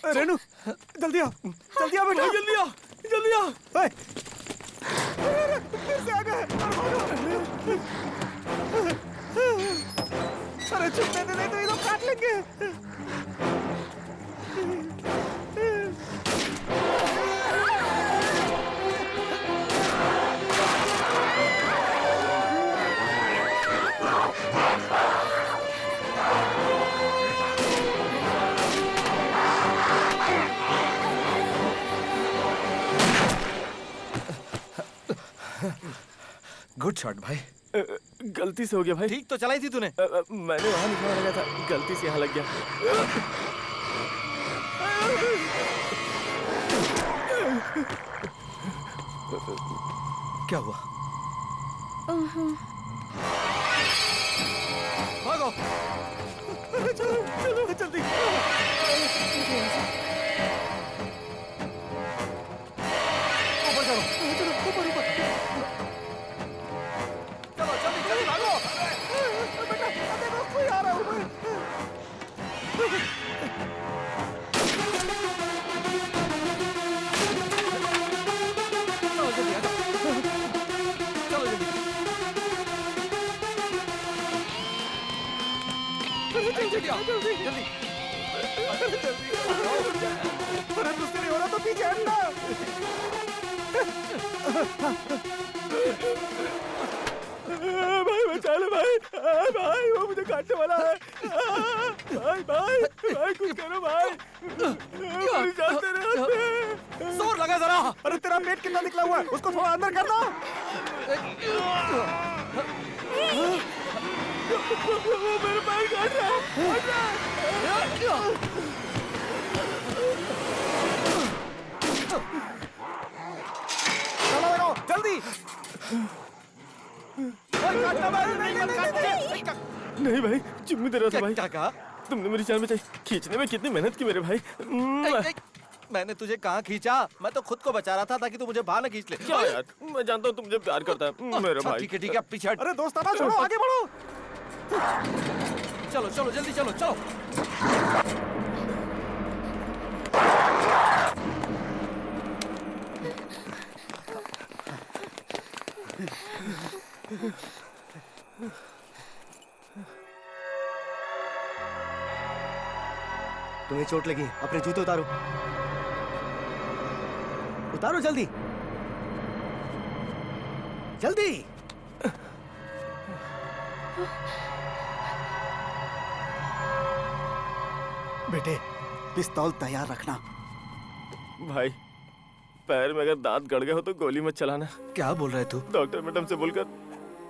रेनू, जल्दी आ बेटा, जल्दी आ। फिर से आ गए। अरे छुपने दे, नहीं तो ये लोग काट लेंगे। गुड शॉट भाई। गलती से हो गया भाई। ठीक तो चलाई थी तूने। मैंने वहां निकालने लगा था, गलती से यहाँ लग गया। क्या हुआ? भागो। चलो चलो जल्दी। ऊपर चलो। चलो ऊपर ऊपर। चलो जल्दी जल्दी भागो। बेटा देखो कोई आ रहा है ऊपर। चलो जल्दी आ जाओ। चलो जल्दी। जल्दी आओ जल्दी जल्दी। अरे तुझसे नहीं हो रहा तो पीछे हटना। भाई बचा लो भाई। भाई वो मुझे काटने वाला है। भाई भाई भाई कुछ करो भाई। मेरी जान तेरे हाथ में। जोर लगा जरा। अरे तेरा पेट कितना निकला हुआ है, उसको थोड़ा अंदर कर दो। वो मेरे पैर काट रहा है। चलो जल्दी। नहीं भाई चुम्मी दे रहा था भाई। क्या कहा? तुमने मेरी जान बचाई। खींचने में कितनी मेहनत की मेरे भाई। मैंने तुझे कहाँ खींचा? मैं तो खुद को बचा रहा था ताकि तू मुझे बाहर न खींच ले। क्या यार, मैं जानता हूँ तुम मुझे प्यार करता है मेरा भाई। ठीक है पीछे हट। अरे दोस्ताना छोड़ो, आगे बढ़ो। चलो चलो जल्दी चलो चलो। तुम्हें चोट लगी, अपने जूते उतारो। उतारो जल्दी जल्दी। बेटे पिस्तौल तैयार रखना। भाई पैर में अगर दांत गड़ गए हो तो गोली मत चलाना। क्या बोल रहा है तू? डॉक्टर मैडम से बोलकर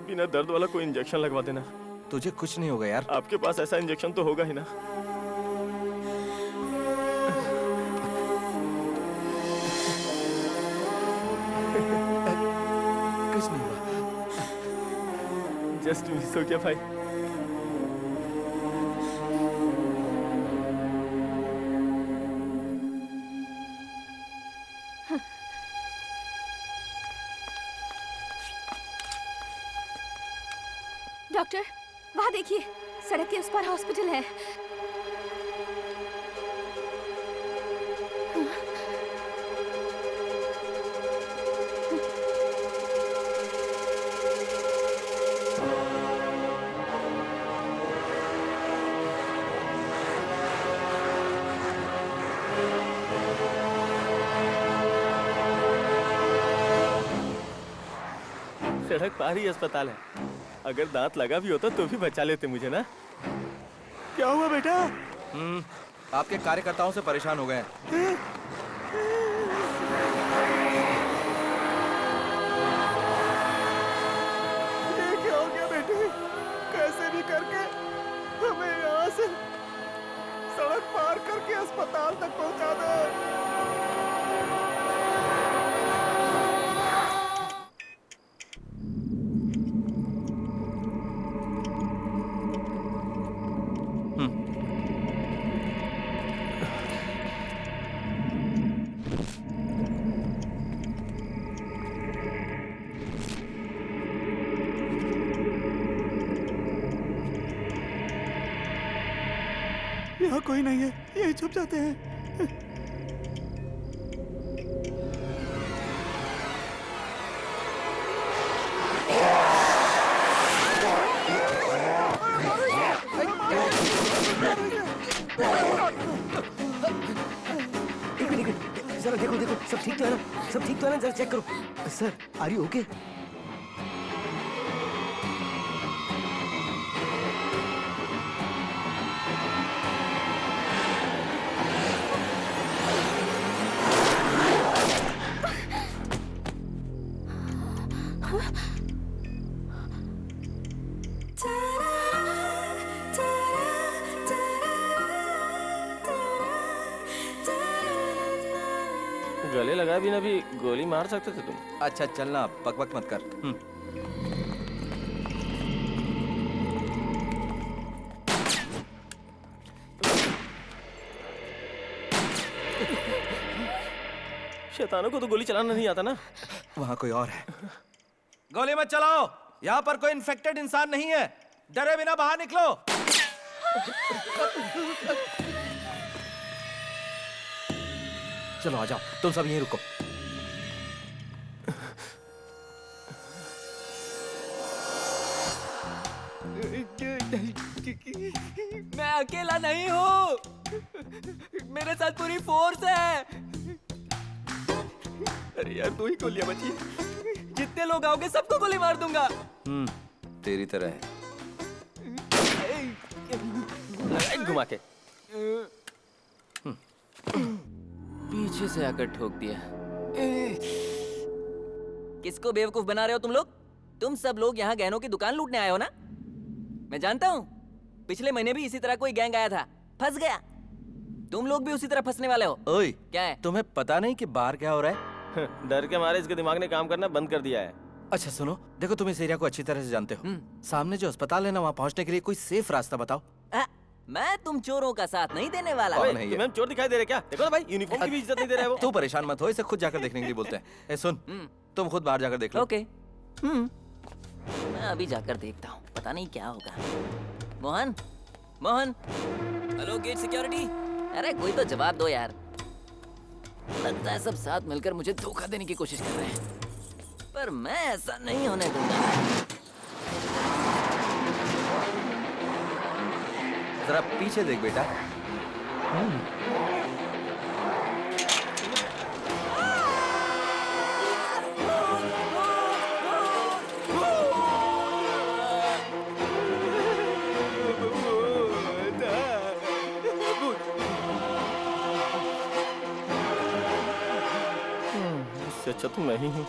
बिना दर्द वाला कोई इंजेक्शन लगवा देना। तुझे कुछ नहीं होगा यार। आपके पास ऐसा इंजेक्शन तो होगा ही ना। कुछ नहीं हुआ। जस्ट मिस हो गया भाई। डॉक्टर वहाँ देखिए, सड़क के उस पार हॉस्पिटल है। सड़क पार ही अस्पताल है। अगर दांत लगा भी होता तो भी बचा लेते मुझे ना। क्या हुआ बेटा? आपके कार्यकर्ताओं से परेशान हो गए हैं। ये क्या हो गया बेटे? कैसे भी करके हमें यहाँ से सड़क पार करके अस्पताल तक पहुँचा दो। यहाँ कोई नहीं है, यही छुप जाते हैं। जरा देखो देखो, सब ठीक तो है ना? सब ठीक तो है ना? जरा चेक करो। Sir are you okay? गले लगाए बिना भी गोली मार सकते थे तुम। अच्छा चलना, बकबक मत कर। शैतानों को तो गोली चलाना नहीं आता ना। वहाँ कोई और है। गोली मत चलाओ, यहाँ पर कोई इन्फेक्टेड इंसान नहीं है। डरे बिना बाहर निकलो। चलो आ जाओ, तुम सब यहीं रुको। मैं अकेला नहीं हूँ, मेरे साथ पूरी फोर्स है। अरे यार, 2 ही गोलियां बची हैं। जितने लोग आओगे सबको गोली मार दूंगा। तेरी तरह है। घुमा के पीछे से आकर ठोक दिया। किसको बेवकूफ बना रहे हो तुम लोग? तुम सब लोग यहाँ गहनों की दुकान लूटने आए हो ना? मैं जानता हूँ, पिछले महीने भी इसी तरह कोई गैंग आया था, फंस गया। तुम लोग भी उसी तरह फंसने वाले हो। ओए, क्या है? तुम्हें पता नहीं कि बाहर क्या हो रहा है? डर के मारे इसके दिमाग ने काम करना बंद कर दिया है। अच्छा सुनो, देखो तुम इस एरिया को अच्छी तरह से जानते हो। सामने जो अस्पताल है ना, वहाँ पहुँचने के लिए कोई सेफ रास्ता बताओ। मैं तुम चोरों का साथ नहीं देने वाला। तुम्हें चोर दिखाई दे रहे क्या? देखो ना भाई, यूनिफॉर्म की भी इज्जत नहीं दे रहा है वो। तू परेशान मत हो, इसे खुद जाकर देखने के लिए बोलते हैं। ए सुन, तुम खुद बाहर जाकर देख लो। ओके। मैं अभी जाकर देखता हूँ, पता नहीं क्या होगा। Mohan, Mohan, hello gate security. अरे कोई तो जवाब दो यार। लगता है सब साथ मिलकर मुझे धोखा देने की कोशिश कर रहे हैं, पर मैं ऐसा नहीं होने दूंगा। जरा पीछे देख बेटा। इससे अच्छा तो मैं ही हूँ।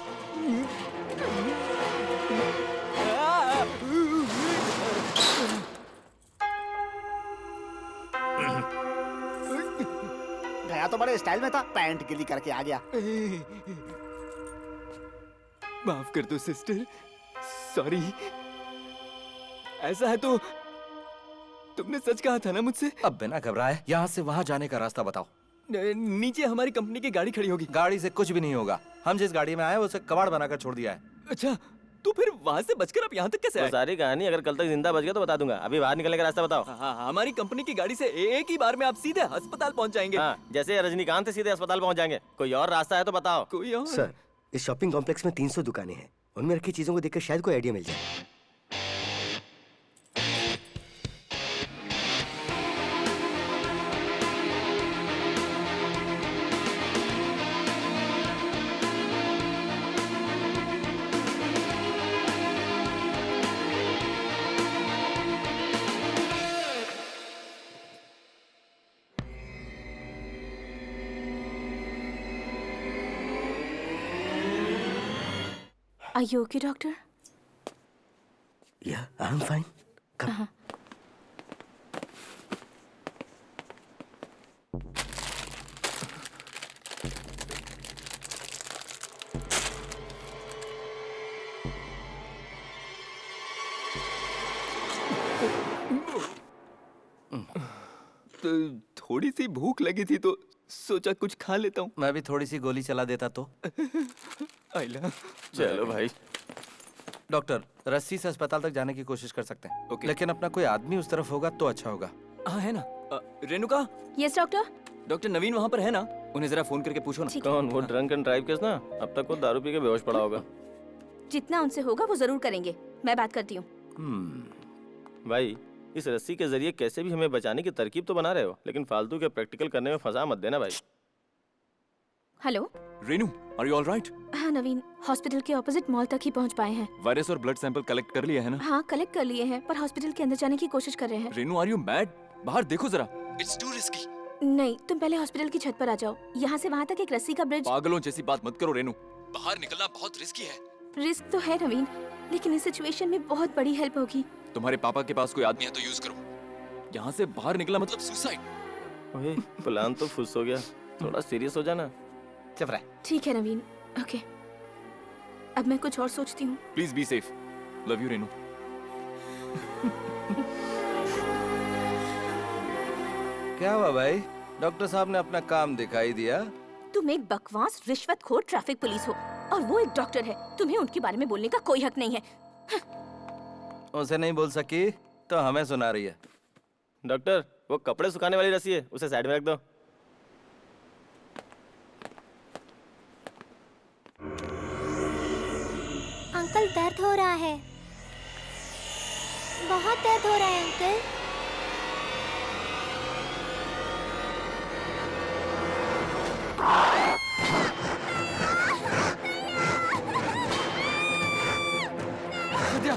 गया तो बड़े स्टाइल में था, पैंट गिली करके आ गया। माफ कर दो सिस्टर, सॉरी। ऐसा है तो तुमने सच कहा था ना मुझसे? अब बिना घबराए यहाँ से वहाँ जाने का रास्ता बताओ। नीचे हमारी कंपनी की गाड़ी खड़ी होगी। गाड़ी से कुछ भी नहीं होगा, हम जिस गाड़ी में आए उसे कबाड़ बनाकर छोड़ दिया है। अच्छा, तो फिर वहाँ से बचकर आप यहाँ तक कैसे आए? सारी कहानी अगर कल तक जिंदा बच गया तो बता दूंगा। अभी बाहर निकलने का रास्ता बताओ। हमारी कंपनी की गाड़ी से एक ही बार में आप सीधे अस्पताल पहुँच जाएंगे। जैसे रजनीकांत से सीधे अस्पताल पहुँच जाएंगे। कोई और रास्ता है तो बताओ। कोई और? सर, इस शॉपिंग कॉम्प्लेक्स में 300 दुकानें हैं, उनमें रखी चीजों को देखकर शायद कोई आइडिया मिल जाए। Are you okay, doctor? Yeah, I'm fine. Come. तो थोड़ी सी भूख लगी थी तो सोचा कुछ खा लेता हूँ। मैं भी थोड़ी सी गोली चला देता तो। आइला। चलो भाई। डॉक्टर, रस्सी से अस्पताल तक जाने की कोशिश कर सकते हैं। लेकिन अपना कोई आदमी उस तरफ होगा तो अच्छा होगा। हाँ है ना। Renuka. Yes doctor. Doctor Naveen वहाँ पर है ना? उन्हें जरा फोन करके पूछो ना। कौन? वो ड्रंक एंड ड्राइव केस ना? अब तक वो दारू पी के बेहोश पड़ा होगा। जितना उनसे होगा वो जरूर करेंगे, मैं बात करती हूँ। भाई, इस रस्सी के जरिए कैसे भी हमें बचाने की तरकीब तो बना रहे हो, लेकिन फालतू के प्रैक्टिकल करने में फंसा मत देना भाई। Hello Renu, are you all right? हाँ नवीन, हॉस्पिटल के ऑपोजिट मॉल तक ही पहुँच पाए हैं। वायरस और ब्लड सैंपल कलेक्ट कर लिया है ना? हाँ कलेक्ट कर लिए हैं, पर हॉस्पिटल के अंदर जाने की कोशिश कर रहे हैं। Renu, are you mad? बाहर देखो जरा, इट्स टू रिस्की। नहीं, तुम पहले हॉस्पिटल की छत पर आ जाओ। यहाँ से वहाँ तक एक रस्सी का ब्रिज। पागलों जैसी बात मत करो रेनू, बाहर निकलना बहुत रिस्की है। रिस्क तो है नवीन, लेकिन इस सिचुएशन में बहुत बड़ी हेल्प होगी। तुम्हारे पापा के पास कोई आदमी है तो यूज करो। यहाँ से बाहर निकला मतलब सुसाइड। ओए, प्लान तो फुस हो गया, थोड़ा सीरियस हो जाना। चुप रह। ठीक है नवीन, ओके। अब मैं कुछ और सोचती हूँ। Please be safe. Love you Renu. क्या हुआ भाई? डॉक्टर साहब ने अपना काम दिखाई दिया? तुम एक बकवास रिश्वतखोर ट्रैफिक पुलिस हो और वो एक डॉक्टर है। तुम्हें उनके बारे में बोलने का कोई हक नहीं है। उसे नहीं बोल सकी तो हमें सुना रही है। डॉक्टर, वो कपड़े सुखाने वाली रस्सी है, उसे साइड में रख दो। अंकल दर्द हो रहा है, बहुत दर्द हो रहा है अंकल। विद्या,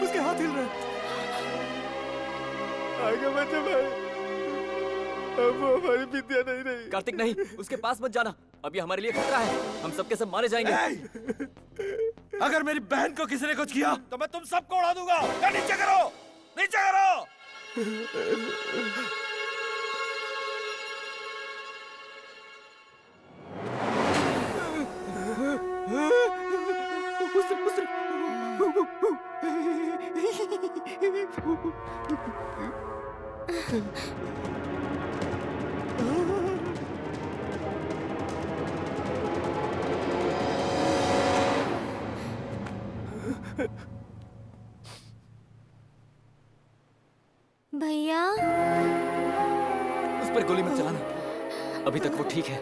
उसके हाथ हिल रहे हैं। आगे बच्चे भाई, अब वो हमारी विद्या नहीं रही। कार्तिक नहीं, उसके पास मत जाना। अब ये हमारे लिए खतरा है। हम सबके सब मारे जाएंगे। अगर मेरी बहन को किसी ने कुछ किया तो मैं तुम सबको उड़ा दूंगा। नीचे करो, नीचे करो। भैया, उस पर गोली मत चलाना। अभी तक वो ठीक है।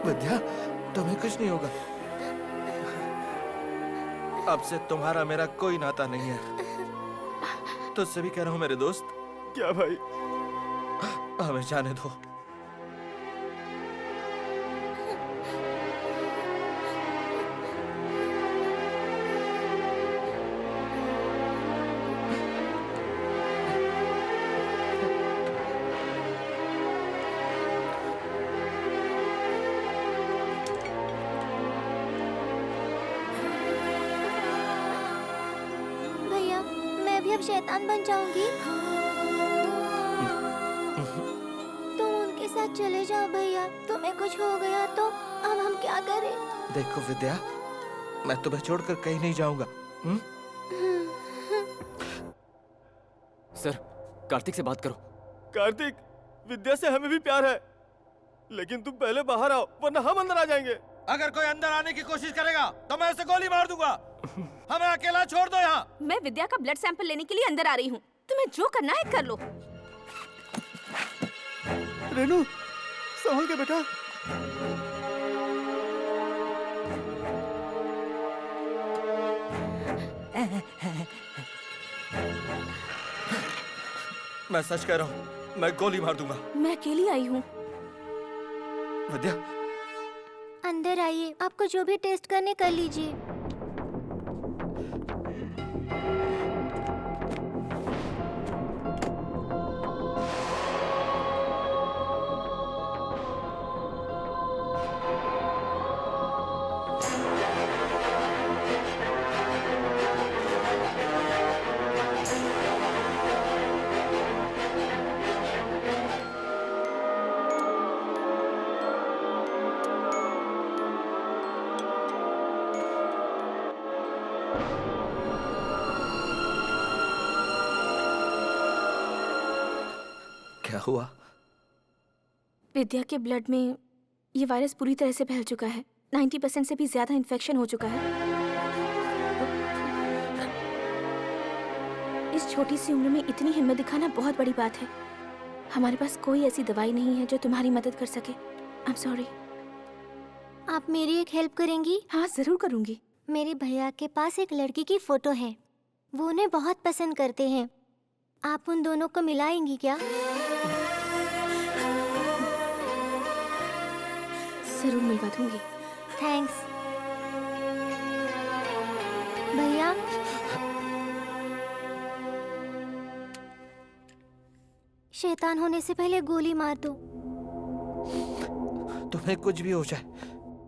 विद्या, तुम्हें कुछ नहीं होगा। अब से तुम्हारा मेरा कोई नाता नहीं है। तुझसे भी कह रहा हूं मेरे दोस्त। क्या भाई? हमें जाने दो। भैया मैं भी अब शैतान बन जाऊंगी। तुम उनके साथ चले जाओ भैया, तुम्हें कुछ हो गया तो अब हम क्या करें? देखो विद्या, मैं तुम्हें छोड़कर कहीं नहीं जाऊंगा। सर, कार्तिक से बात करो। कार्तिक, विद्या से हमें भी प्यार है। लेकिन तुम पहले बाहर आओ वरना हम अंदर आ जाएंगे। अगर कोई अंदर आने की कोशिश करेगा तो मैं उसे गोली मार दूंगा। हमें अकेला छोड़ दो यहाँ। मैं विद्या का ब्लड सैंपल लेने के लिए अंदर आ रही हूँ। तुम्हें जो करना है कर लो। रेनू, संभल के बेटा। मैं सच कह रहा हूँ, मैं गोली मार दूंगा। मैं अकेली आई हूँ। विद्या, अंदर आइए, आपको जो भी टेस्ट करने कर लीजिए। क्या हुआ? विद्या के ब्लड में ये वायरस पूरी तरह से फैल चुका है। 90% से भी ज्यादा इन्फेक्शन हो चुका है। इस छोटी सी उम्र में इतनी हिम्मत दिखाना बहुत बड़ी बात है। हमारे पास कोई ऐसी दवाई नहीं है जो तुम्हारी मदद कर सके। I am sorry. आप मेरी एक हेल्प करेंगी? हाँ, जरूर करूंगी। मेरे भैया के पास एक लड़की की फोटो है, वो उन्हें बहुत पसंद करते हैं। आप उन दोनों को मिलाएंगी क्या? जरूर मिलवा दूंगी। थैंक्स भैया। शैतान होने से पहले गोली मार दो। तुम्हें कुछ भी हो जाए,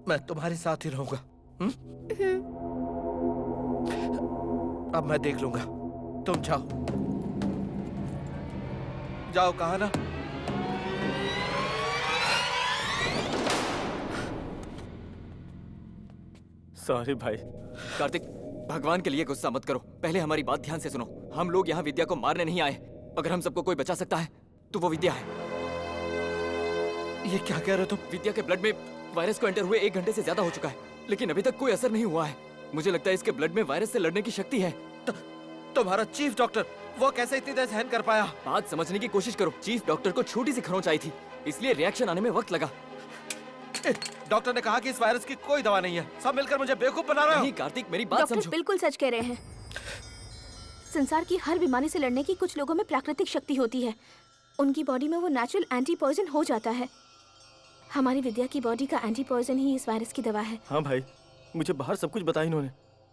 मैं तुम्हारे साथ ही रहूंगा। अब मैं देख लूंगा। तुम जाओ जाओ, कहा ना। सॉरी भाई। कार्तिक, भगवान के लिए गुस्सा मत करो। पहले हमारी बात ध्यान से सुनो। हम लोग यहाँ विद्या को मारने नहीं आए। अगर हम सबको कोई बचा सकता है तो वो विद्या है। ये क्या कह रहे हो तुम? विद्या के ब्लड में वायरस को एंटर हुए 1 घंटे से ज्यादा हो चुका है, लेकिन अभी तक कोई असर नहीं हुआ है। मुझे लगता है इसके ब्लड में वायरस से लड़ने की शक्ति है। तुम्हारा चीफ डॉक्टर, वो कैसे इतनी देर सहन कर पाया? बात समझने की कोशिश करो। चीफ डॉक्टर को छोटी सी खरोंच आई थी, इसलिए रिएक्शन आने में वक्त लगा। डॉक्टर ने कहा कि इस वायरस की कोई दवा नहीं है। सब मिलकर मुझे बेवकूफ बना रहे हो। नहीं कार्तिक, मेरी बात डॉक्टर समझो। बिल्कुल सच कह रहे हैं। संसार की हर बीमारी से लड़ने की कुछ लोगों में प्राकृतिक शक्ति होती है। उनकी बॉडी में वो नेचुरल एंटी पॉइजन हो जाता है। हमारी विद्या की बॉडी का एंटी पॉइजन ही इस वायरस की दवा है। हाँ भाई, मुझे बाहर सब कुछ बताया इन्होंने।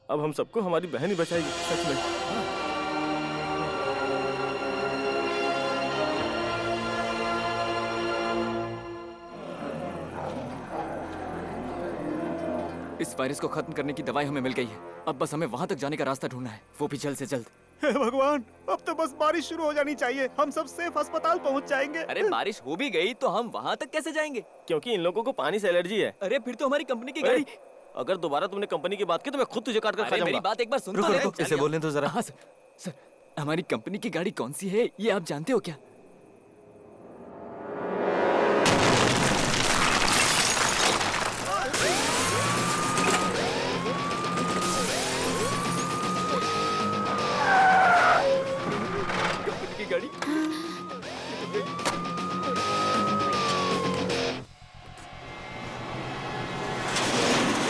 अब हम सबको हमारी बहन ही बचाएगी, सच में। इस वायरस को खत्म करने की दवाई हमें मिल गई है। अब बस हमें वहाँ तक जाने का रास्ता ढूंढना है, वो भी जल्द से जल्द। हे भगवान, अब तो बस बारिश शुरू हो जानी चाहिए। हम सब सेफ अस्पताल पहुंच जाएंगे। अरे बारिश हो भी गई तो हम वहाँ तक कैसे जाएंगे? क्योंकि इन लोगों को पानी से एलर्जी है। अरे फिर तो हमारी कंपनी की गाड़ी। अगर दोबारा तुमने कंपनी की बात की तो मैं खुद तुझे काट कर खा जाऊंगा। मेरी बात एक बार सुन तो रुको, ले। रुको, इसे बोलने दो जरा। हाँ सर, हमारी कंपनी की गाड़ी कौन सी है ये आप जानते हो क्या? कंपनी की गाड़ी।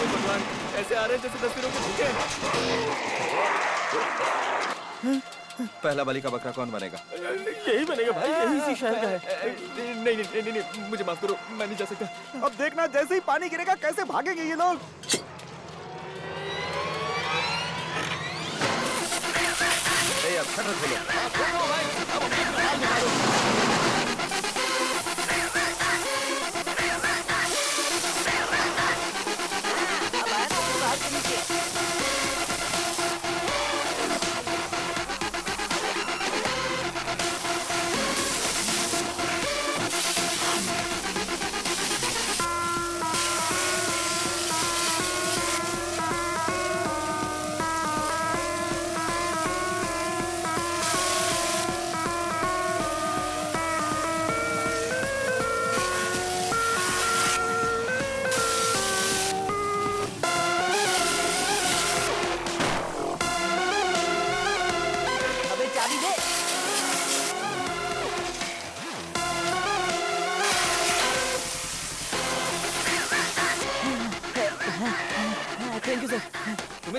भगवान, ऐसे आ रहे हैं जैसे तस्वीरों के भूखे। पहला बलि का बकरा कौन बनेगा? यही बनेगा भाई, यही इसी शहर का है। नहीं, मुझे माफ करो, मैं नहीं जा सकता। अब देखना, जैसे ही पानी गिरेगा कैसे भागेंगे ये लोग। अब शटर खोलो।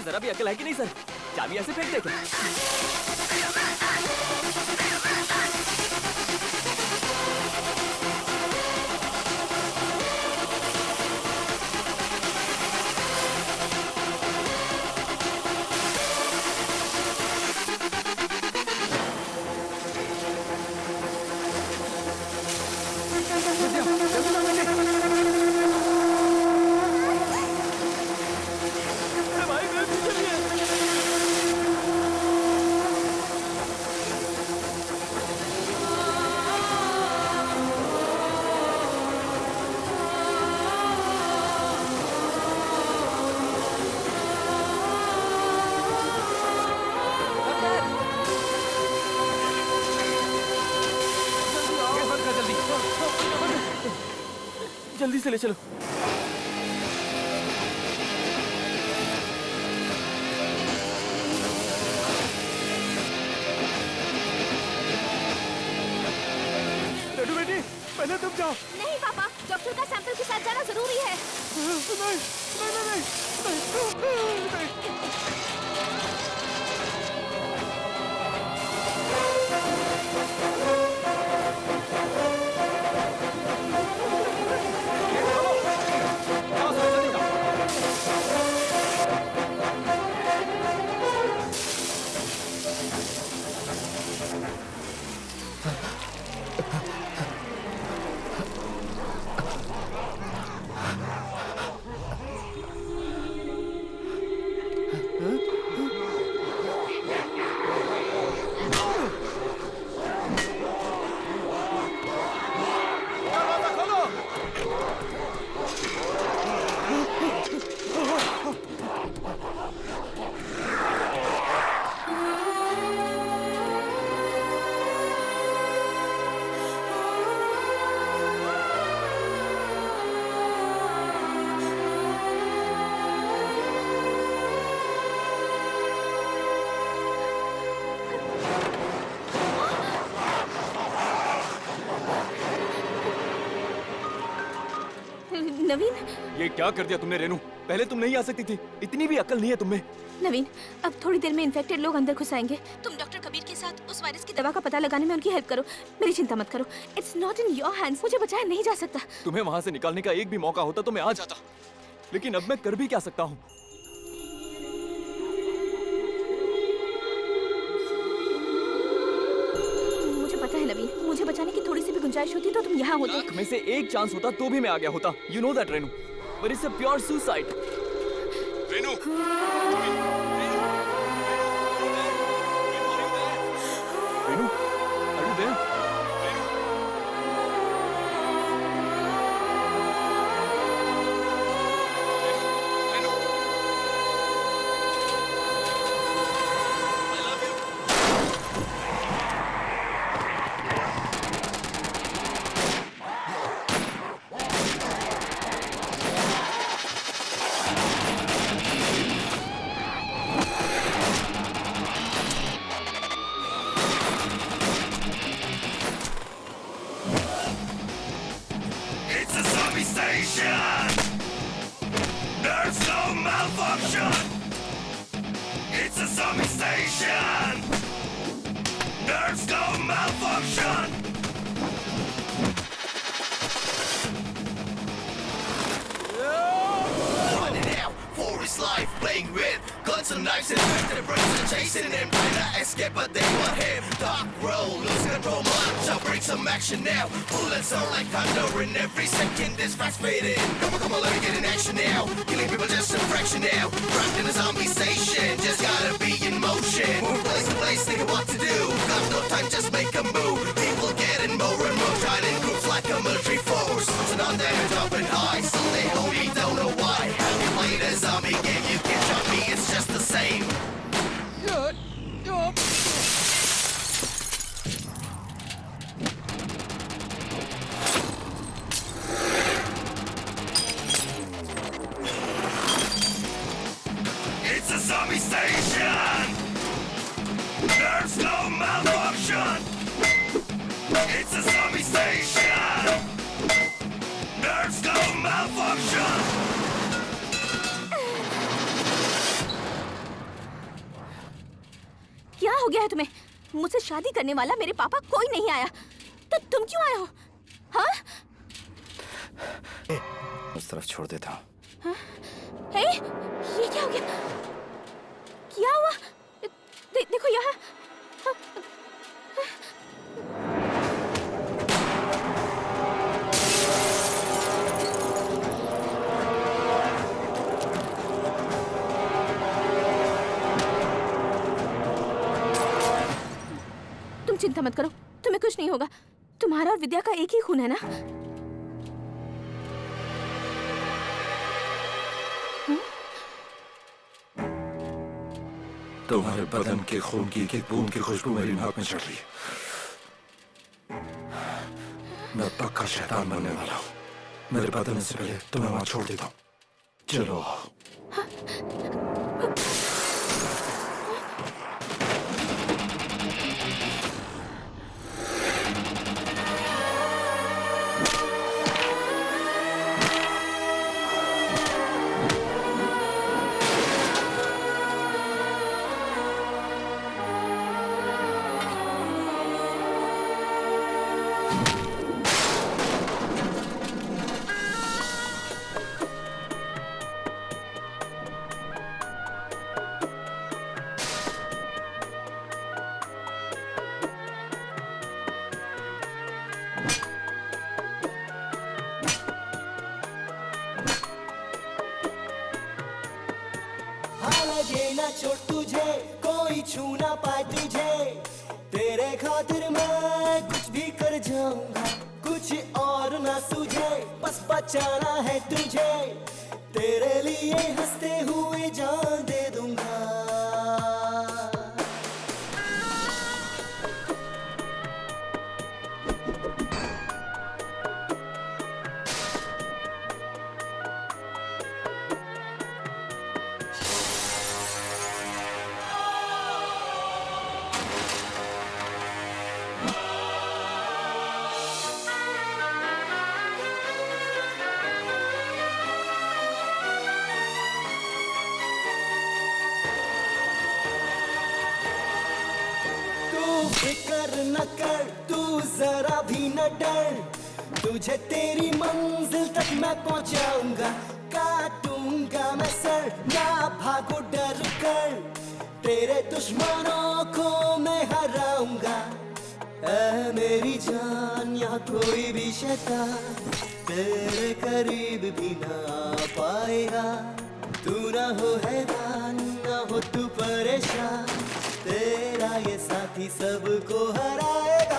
तुम्हें जरा भी अकल है कि नहीं सर? चाबी ऐसे फेंक दे क्या? जल्दी से ले चलो। लड्डू बेटी, पहले तुम जाओ। नहीं पापा, डॉक्टर का सैंपल के साथ जाना जरूरी है। नहीं। नवीन, ये क्या कर दिया तुमने रेनू? पहले तुम नहीं आ सकती थी, इतनी भी अकल नहीं है तुम्हें। नवीन, अब थोड़ी देर में इन्फेक्टेड लोग अंदर घुस आएंगे। तुम डॉक्टर कबीर के साथ उस वायरस की दवा का पता लगाने में उनकी हेल्प करो। मेरी चिंता मत करो। It's not in your hands. मुझे बचाया नहीं जा सकता। तुम्हें वहाँ से निकालने का एक भी मौका होता तो मैं आ जाता, लेकिन अब मैं कर भी क्या सकता हूँ? मुझे पता है नवीन, मुझे बचाने की थोड़ी सी भी गुंजाइश होती तो तुम यहाँ होते। लाख में से एक चांस होता तो भी मैं आ गया होता। You know that Renu, but it's a pure suicide. Renu, Renu, are you there? It's a zombie station! There's no malfunction! It's a zombie station! There's no malfunction! Running out for his life, playing with guns and knives and the brains and chasing him, trying to escape, but they want him. Dark roll, lose control, march, I'll bring some action now. Bullets are like thunder, in every second this fast fading. Come on, let me get in action now. Killing people just a fraction now. Trapped in a zombie station, just gotta be in motion. Move place to place, thinking what to do. Got no time, just make a move. People getting more and more, tied in groups like a military force. So now they're jumping high, so they only don't know why. Have you played a zombie game? You can jump me, it's just the same. It's a zombie station! There's no malfunction! It's a zombie station! There's no malfunction! गया है तुम्हें? मुझसे शादी करने वाला मेरे पापा कोई नहीं आया, तो तुम क्यों आए हो? हाँ? उस तरफ छोड़ देता हूँ। हाँ? ये क्या हो गया? क्या हुआ? देखो यहाँ। तुम चिंता मत करो, तुम्हें कुछ नहीं होगा। तुम्हारा और विद्या का एक ही खून है ना? तुम्हारे बदन के खून की एक बूंद की खुशबू मेरी नाक में चढ़ रही है। मैं पक्का शैतान बनने वाला हूँ। मेरे बदलने से पहले तुम्हें वहां छोड़ देता हूँ। चलो। छोड़ तुझे कोई छू ना पाए तुझे, तेरे खातिर मैं कुछ भी कर जाऊंगा। कुछ और ना सूझे, बस बचाना है तुझे, तेरे लिए हंसते हुए जान दे दूंगा। फिक्र न कर तू जरा भी न डर, तुझे तेरी मंजिल तक मैं पहुंचाऊंगा। काटूंगा मैं सर, ना भागो डर कर, तेरे दुश्मनों को मैं हराऊंगा। ऐ मेरी जान यहाँ कोई भी शैतान तेरे करीब भी ना आ पाएगा। तू ना हो हैरान, ना हो तू परेशान, तेरा ये साथी सबको हराएगा।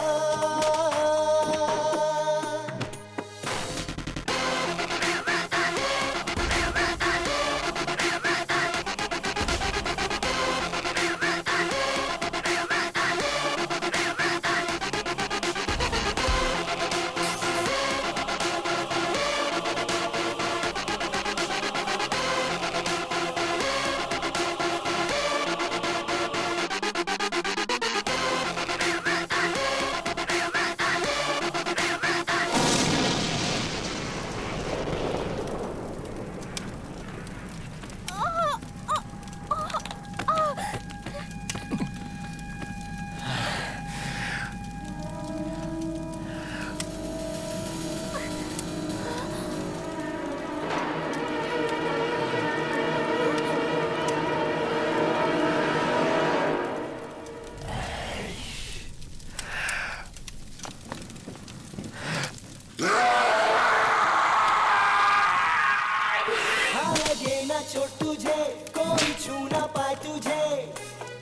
छोड़ तुझे कोई छू ना पाए तुझे,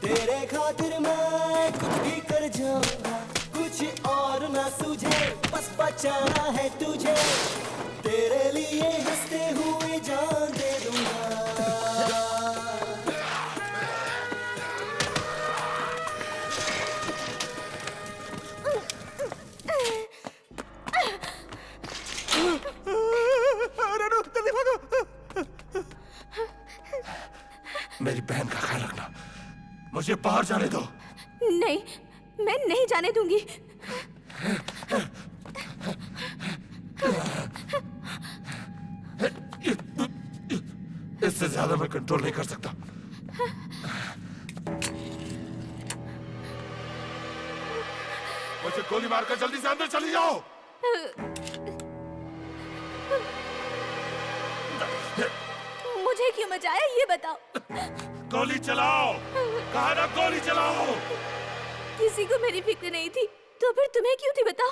तेरे खातिर मैं कुछ भी कर जाऊंगा। कुछ और ना सूझे, बस बचाना है तुझे, तेरे लिए हंसते हुए जान दे दूंगा। मेरी बहन का ख्याल रखना, मुझे बाहर जाने दो। नहीं, मैं नहीं जाने दूंगी। इससे ज्यादा मैं कंट्रोल नहीं कर सकता। उसे गोली मारकर जल्दी से अंदर चली जाओ। मुझे क्यों मचाया ये बताओ। गोली चलाओ, कहा ना गोली चलाओ। किसी को मेरी फिक्र नहीं थी तो फिर तुम्हें क्यों थी बताओ।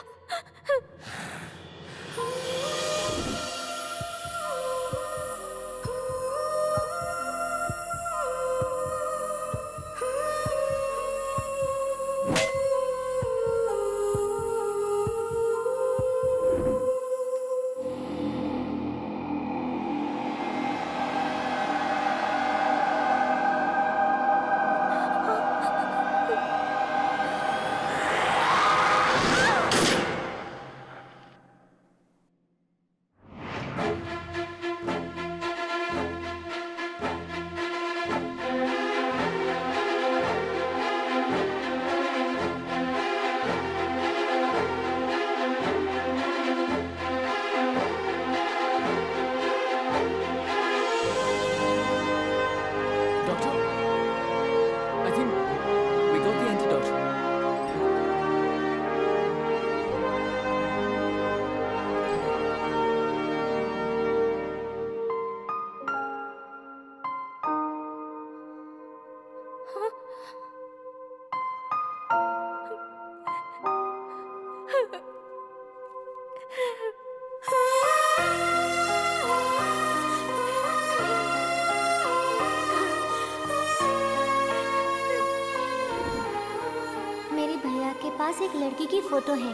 पास एक लड़की की फोटो है,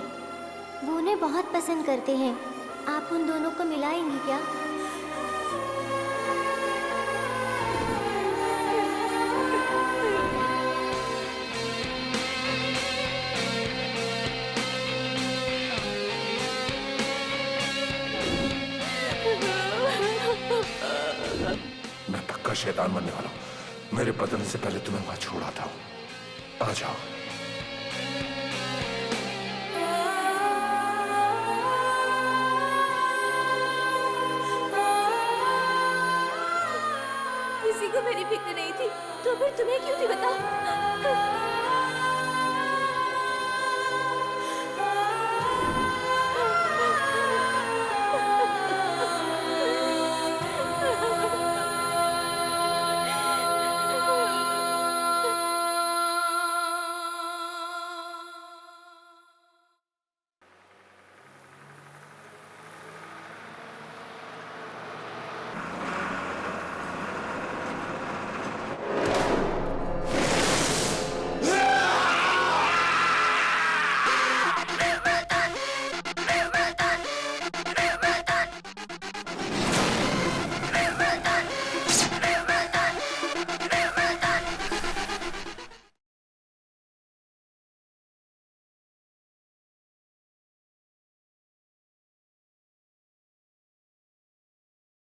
वो उन्हें बहुत पसंद करते हैं। आप उन दोनों को मिलाएंगी क्या? मैं पक्का शैतान बनने वाला हूँ। मेरे बदलने से पहले तुम्हें वहां छोड़ आता हूँ। आ जाओ। किसी को मेरी फिक्र नहीं थी तो फिर तुम्हें क्यों थी बताओ।